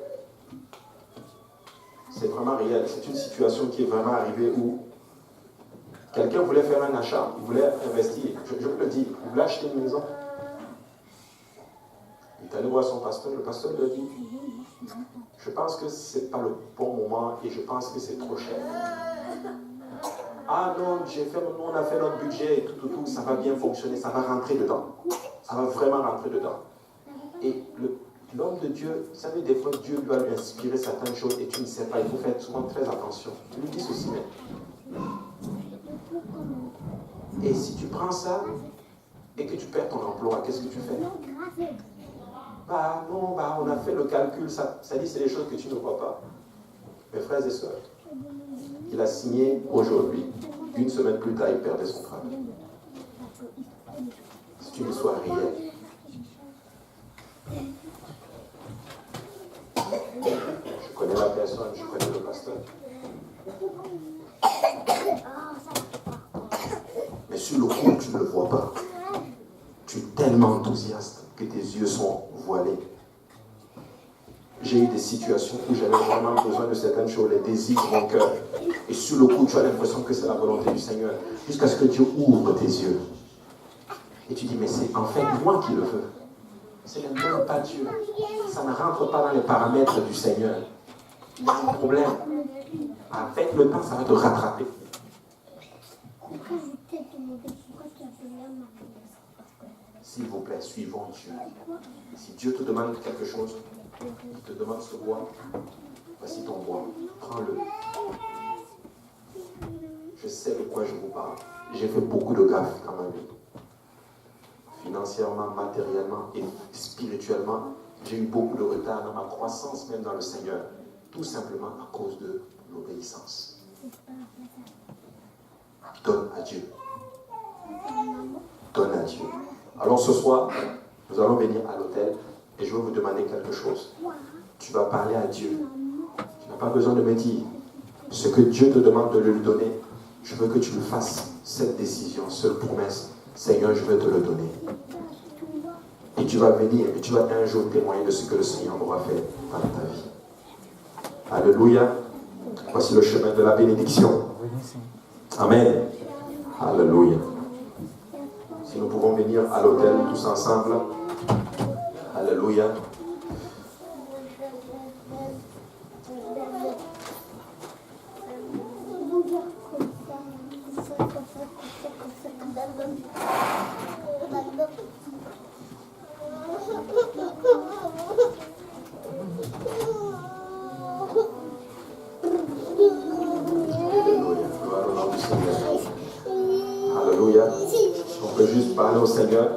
C'est vraiment réel. C'est une situation qui est vraiment arrivée où Quelqu'un voulait faire un achat, il voulait investir. Je vous le dis, il voulait acheter une maison. Il est allé voir son pasteur, le pasteur lui a dit, je pense que ce n'est pas le bon moment et je pense que c'est trop cher. Ah non, on a fait notre budget et tout, ça va bien fonctionner, ça va rentrer dedans. Ça va vraiment rentrer dedans. Et l'homme de Dieu, vous savez, des fois, Dieu doit lui inspirer certaines choses et tu ne sais pas, il faut faire souvent très attention. Tu lui dis ceci, mais... Et si tu prends ça et que tu perds ton emploi, qu'est-ce que tu fais? Bah non, on a fait le calcul, ça dit c'est des choses que tu ne vois pas. Mes frères et sœurs, il a signé aujourd'hui. Une semaine plus tard, il perdait son travail. C'est une histoire réelle. Je connais la personne, je connais le pasteur. Mais sur le coup, tu ne le vois pas. Tu es tellement enthousiaste que tes yeux sont voilés. J'ai eu des situations où j'avais vraiment besoin de certaines choses, les désirs de mon cœur. Et sur le coup, tu as l'impression que c'est la volonté du Seigneur. Jusqu'à ce que Dieu ouvre tes yeux. Et tu dis, mais c'est en fait moi qui le veux. Ce n'est même pas Dieu. Ça ne rentre pas dans les paramètres du Seigneur. Il y a un problème. Avec le temps, ça va te rattraper. S'il vous plaît, suivons Dieu. Si Dieu te demande quelque chose, il te demande ce bois, voici ton bois, prends-le. Je sais de quoi je vous parle. J'ai fait beaucoup de gaffes dans ma vie. Financièrement, matériellement et spirituellement, j'ai eu beaucoup de retard dans ma croissance, même dans le Seigneur. Tout simplement à cause de l'obéissance. Donne à Dieu. Donne à Dieu. Alors ce soir, nous allons venir à l'hôtel et je vais vous demander quelque chose. Tu vas parler à Dieu. Tu n'as pas besoin de me dire ce que Dieu te demande de lui donner. Je veux que tu me fasses cette décision, cette promesse. Seigneur, je vais te le donner. Et tu vas venir et tu vas un jour témoigner de ce que le Seigneur aura fait dans ta vie. Alléluia. Voici le chemin de la bénédiction. Amen. Alléluia. Si nous pouvons venir à l'hôtel tous ensemble. Alléluia. Alléluia. On peut juste parler au Seigneur,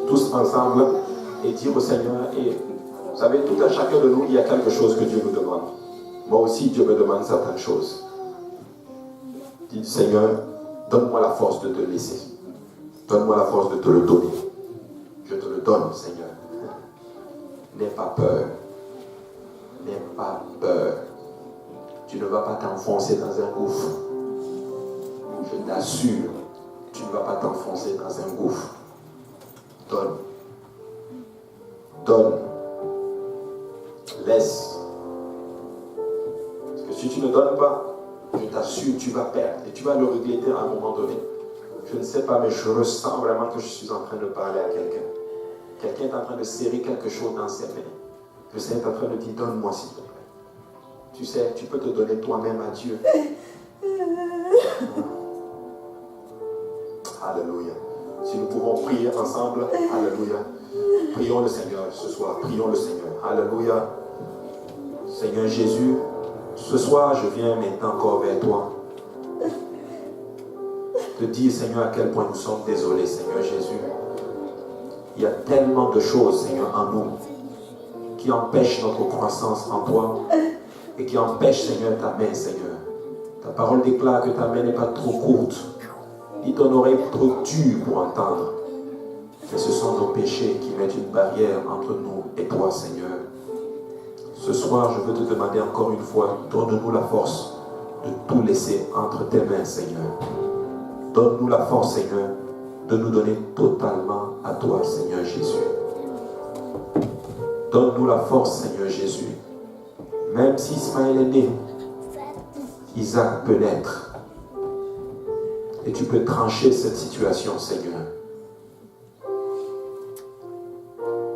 tous ensemble, et dire au Seigneur, et vous savez, tout à chacun de nous, il y a quelque chose que Dieu nous demande. Moi aussi, Dieu me demande certaines choses. Dis, Seigneur, donne-moi la force de te laisser. Donne-moi la force de te le donner. Je te le donne, Seigneur. N'aie pas peur. N'aie pas peur. Tu ne vas pas t'enfoncer dans un gouffre. Je t'assure, tu ne vas pas t'enfoncer dans un gouffre. Donne. Donne. Laisse. Parce que si tu ne donnes pas, je t'assure, tu vas perdre. Et tu vas le regretter à un moment donné. Je ne sais pas, mais je ressens vraiment que je suis en train de parler à quelqu'un. Quelqu'un est en train de serrer quelque chose dans ses mains. Le Seigneur est en train de dire, donne-moi s'il te plaît. Tu sais, tu peux te donner toi-même à Dieu. Alléluia. Si nous pouvons prier ensemble, alléluia. Prions le Seigneur ce soir, prions le Seigneur. Alléluia. Seigneur Jésus, ce soir je viens maintenant encore vers toi. Te dire, Seigneur, à quel point nous sommes désolés, Seigneur Jésus. Il y a tellement de choses, Seigneur, en nous qui empêchent notre croissance en toi et qui empêchent, Seigneur, ta main, Seigneur. Ta parole déclare que ta main n'est pas trop courte, ni ton oreille trop dure pour entendre. Mais ce sont nos péchés qui mettent une barrière entre nous et toi, Seigneur. Ce soir, je veux te demander encore une fois, donne-nous la force de tout laisser entre tes mains, Seigneur. Donne-nous la force, Seigneur, de nous donner totalement à toi, Seigneur Jésus. Donne-nous la force, Seigneur Jésus. Même si Ismaël est né, Isaac peut naître. Et tu peux trancher cette situation, Seigneur.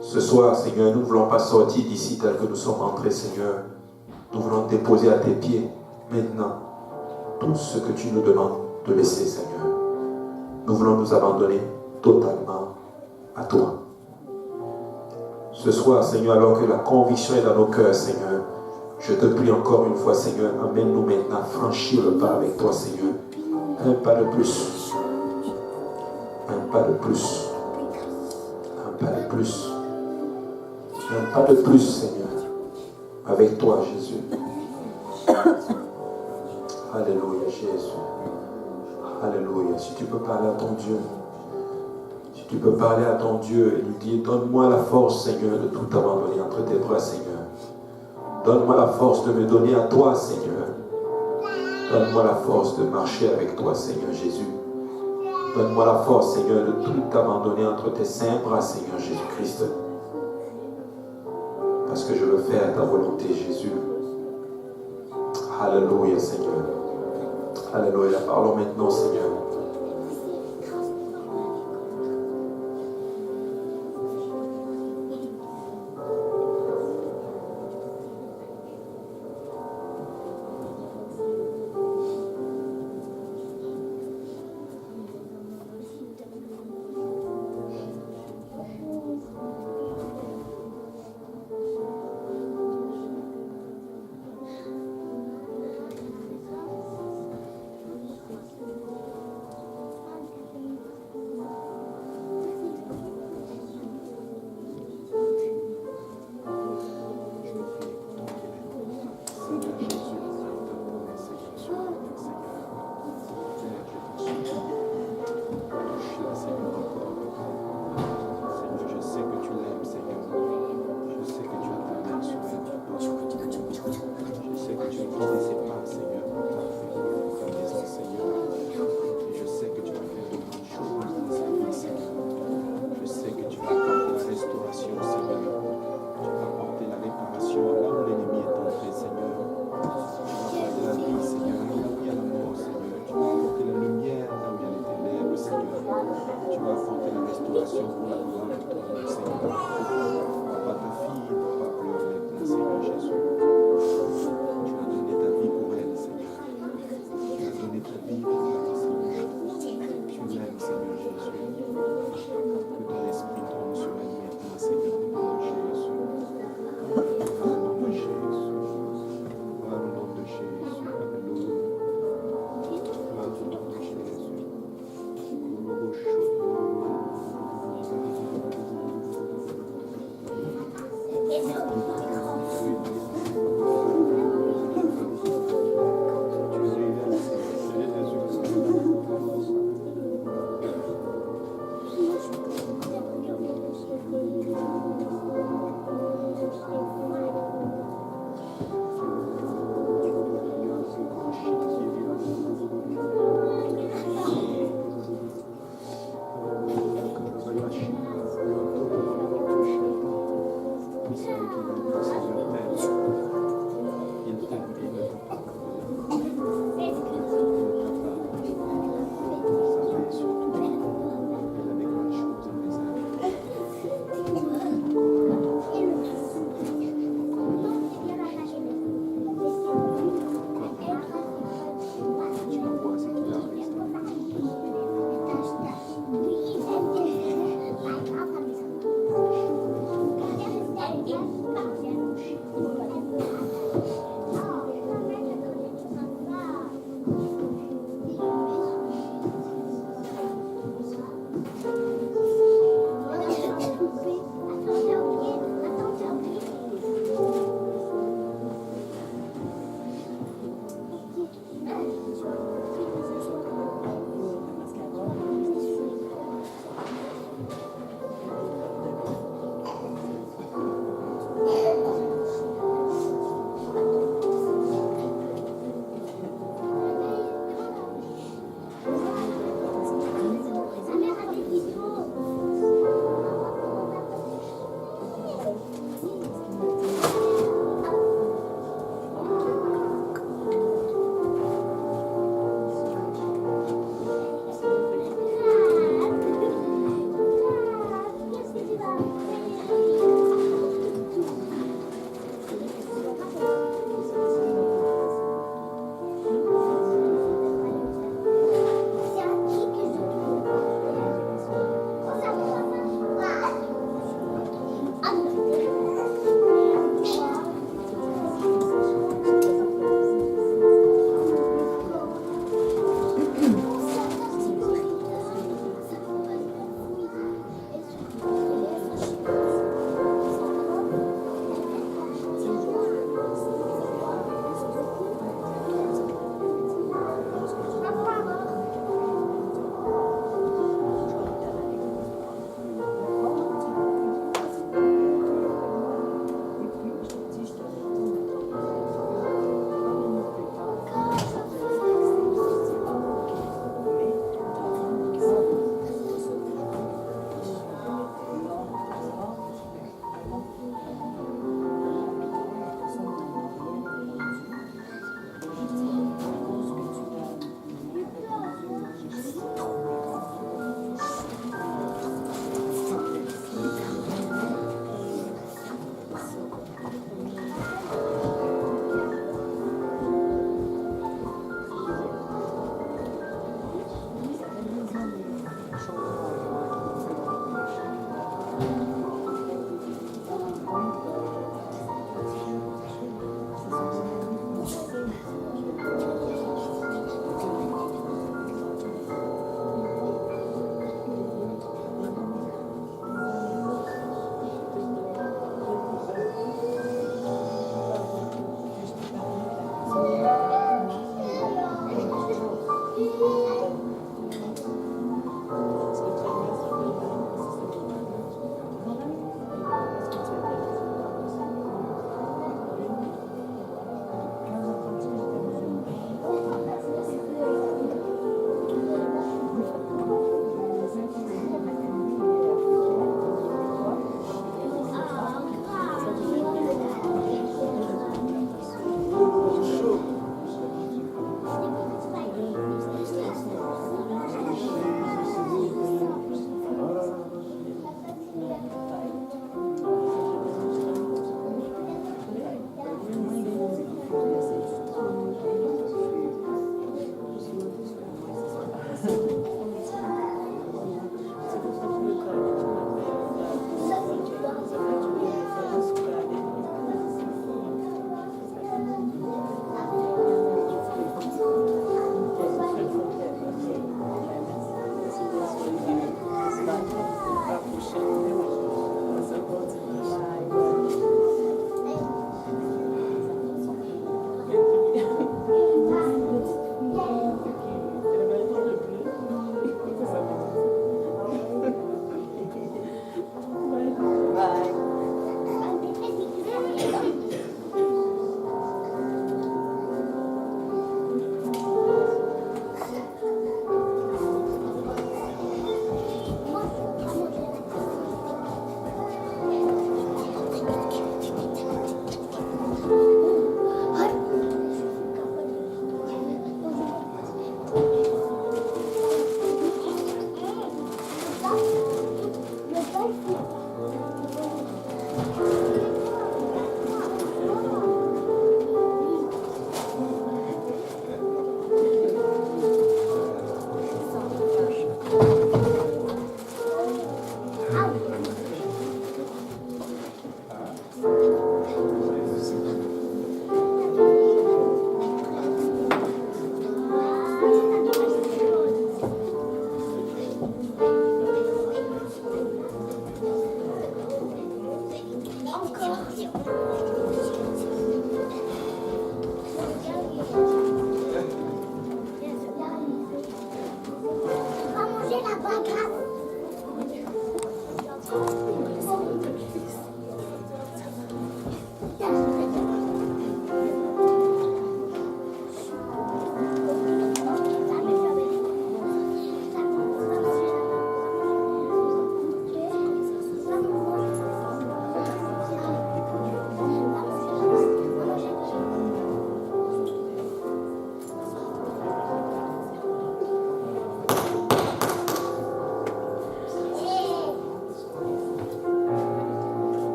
Ce soir, Seigneur, nous ne voulons pas sortir d'ici tel que nous sommes entrés, Seigneur. Nous voulons déposer à tes pieds maintenant tout ce que tu nous demandes de laisser, Seigneur. Nous voulons nous abandonner totalement à toi. Ce soir, Seigneur, alors que la conviction est dans nos cœurs, Seigneur, je te prie encore une fois, Seigneur, emmène-nous maintenant à franchir le pas avec toi, Seigneur. Un pas de plus. Un pas de plus. Un pas de plus. Un pas de plus, Seigneur. Avec toi, Jésus. Alléluia, Jésus. Alléluia. Si tu peux parler à ton Dieu. Si tu peux parler à ton Dieu et lui dire, donne-moi la force, Seigneur, de tout abandonner entre tes bras, Seigneur. Donne-moi la force de me donner à toi, Seigneur. Donne-moi la force de marcher avec toi, Seigneur Jésus. Donne-moi la force, Seigneur, de tout abandonner entre tes saints bras, Seigneur Jésus-Christ. Parce que je veux faire ta volonté, Jésus. Alléluia, Seigneur. Alléluia. Parlons maintenant, Seigneur.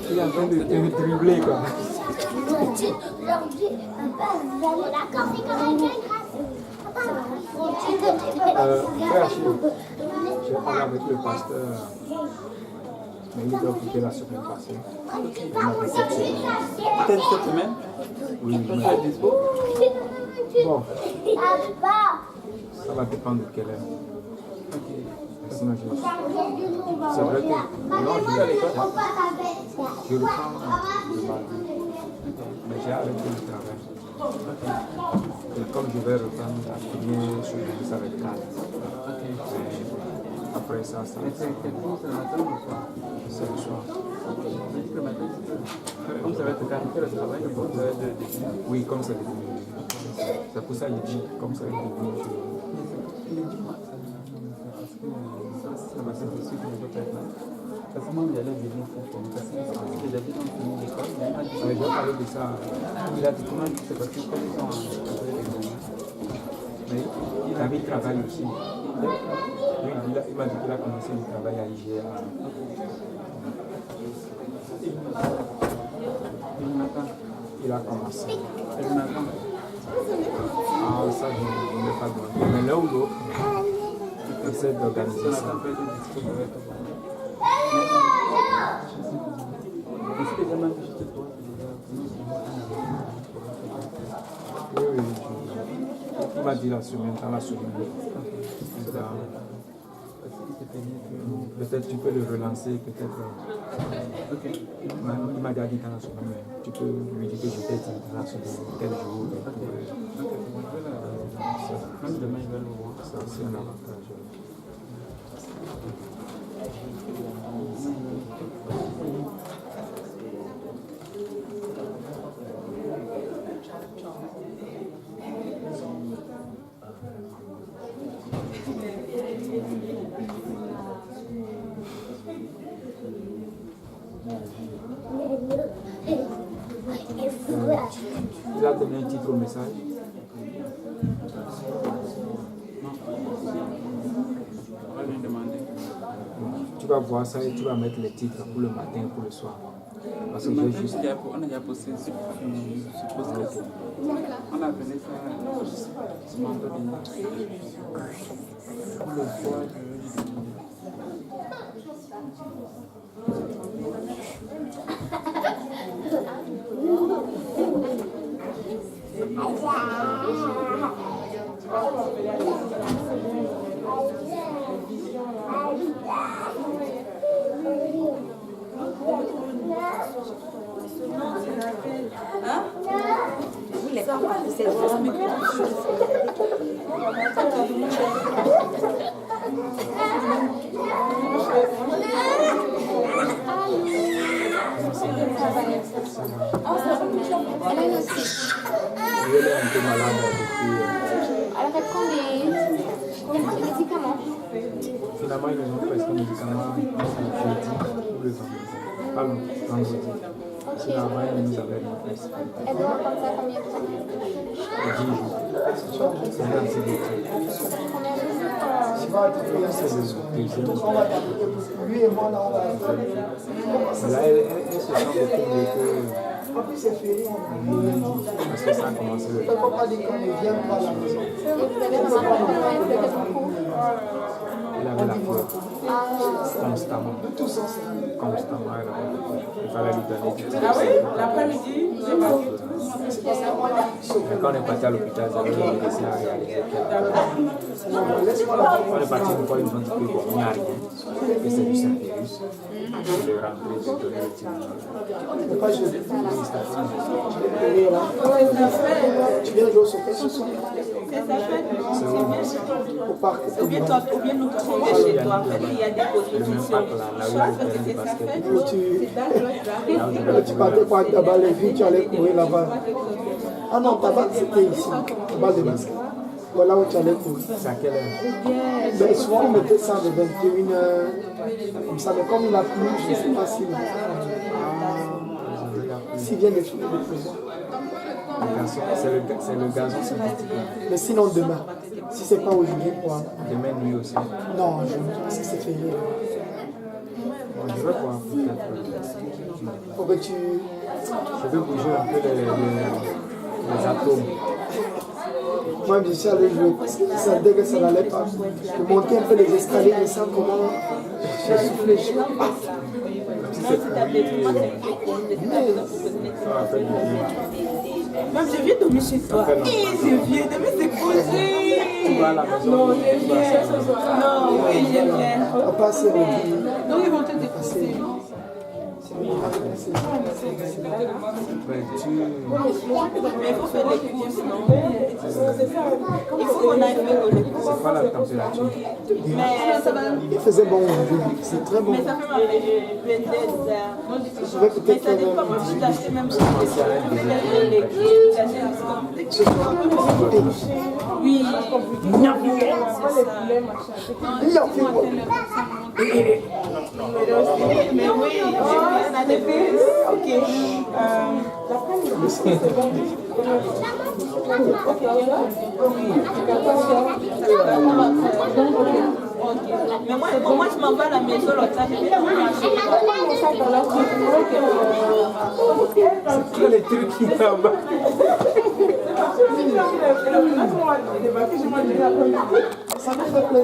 Il est en train de dribbler quoi. Frère Achille, j'ai parlé avec le pasteur, mais il doit occuper la semaine passée. Peut-être cette semaine? Oui, Quand tu es dispo? bon, ça va dépendre de quelle heure. Sinon, c'est vrai que non, je vais à l'école. Je reprends le mardi. Mais j'ai arrêté le travail. Et comme je vais reprendre la première chose, ça va être calme. Après ça, ça Mais c'est le matin ou le soir? c'est le soir. Le matin, comme ça va être calme, le travail, le bon, Oui, comme ça le dimanche. C'est pour ça que je dis, comme ça le dimanche. ça va être dessus que je peux faire là. Parce que moi, il y a l'air de venir pour moi. Parce que les habits ont fini l'école, mais il m'a dit, On a déjà parlé de ça. il a dit comment c'est parce que comme ils sont en l'examen. Mais il travaille aussi. Oui, il m'a dit qu'il a commencé le travail à IGA. Il a commencé. Et je m'attends. Ah, ça, je ne vais pas demander. Mais l'un ou l'autre, essaie d'organiser ça. On peut être dispo avec toi. Mais si les gamins que je te dois, Oui, oui. Il m'a dit la semaine, dans la semaine. Peut-être tu peux le relancer, peut-être. Il m'a déjà dit dans la semaine, mais tu peux lui dire que je t'ai dit dans la semaine, tel jour. même demain, ils veulent le voir. Ça, c'est un avantage. Il a donné un titre au message. On va lui demander. Tu vas voir ça et tu vas mettre les titres pour le matin et pour le soir. Parce que Le j'ai matin, juste. on a déjà posté sur post. On a appelé ça ce vendredi. pour le foie du Elle est un peu malade depuis. Alors elle prend des médicaments. Finalement, ils nous ont presque un médicament jeudi ou le vendredi. Pardon, vendredi. Sinon, avant, ils nous avaient mis presque Elle doit prendre ça combien de temps? 10 jours. C'est un antibiotique. Combien de jours? C'est le deuxième. Lui et moi, là, on va. Là, elle se sent beaucoup mieux que En plus, c'est férié. parce que ça a commencé le. On ne peut pas dire qu'on ne vient pas à la maison. Et vous avez remarqué comment elle pleuvait beaucoup? Elle avait la fièvre. Constamment. Tous ensemble. Constamment, elle avait la fièvre. Il fallait lui donner du Ah oui, l'après-midi, j'ai marqué tout. Mais quand on est parti à l'hôpital, ça avait laissé à réaliser qu'elle avait. Laisse-moi la On est parti une fois, ils nous ont dit qu'il n'y a rien. Que c'est du Saint-Virus. Je vais rentrer, je donner le Tylenol. ne pas jeter. Tu viens jouer au soccer ce soir? Au parc. Ou bien nous trouver chez toi, il y a des Le même compétitions. parc là, là où il y a le terrain de basket. Tu partais pour ta balle et puis tu allais courir là-bas. Ah non, ta balle c'était ici. Ta balle de basket. Voilà où tu allais courir. C'est à quelle heure? Ben, souvent on mettait ça de 21h. Comme ça, mais comme il a plu, je ne sais pas s'il vient de finir de pleuvoir. C'est le gazon synthétique. Mais sinon demain, si c'est pas aujourd'hui, quoi. Demain nuit aussi. Non, parce que c'est férié. Bon, je vais voir peut-être. Faut que tu. Je vais bouger un peu les atomes. Moi, je suis allé jouer parce que ça, dès que ça n'allait pas, je montais un peu les escaliers, je sens comment j'ai soufflé. Si c'est pour ça va faire du bien. Même je viens dormir chez toi. Et je viens dormir, c'est posé. Tu vas à la maison. Non, je viens. Non, oui, je viens. Papa, c'est le Donc ils vont te déposer. Après, Mais il faut faire les courses, non? Il faut qu'on aille faire les courses. c'est pas la température. Mais ça va. Il faisait bon aujourd'hui, c'est très bon. Mais ça fait ma Je vais mais peut-être ça faire dépend, moi je t'achète même si tu les oui, mais oui, on a des bus. Ok. Mais moi, je m'en vais à la maison, l'autre là, je vais C'est les trucs qui sont bas. Ça me fait plaisir.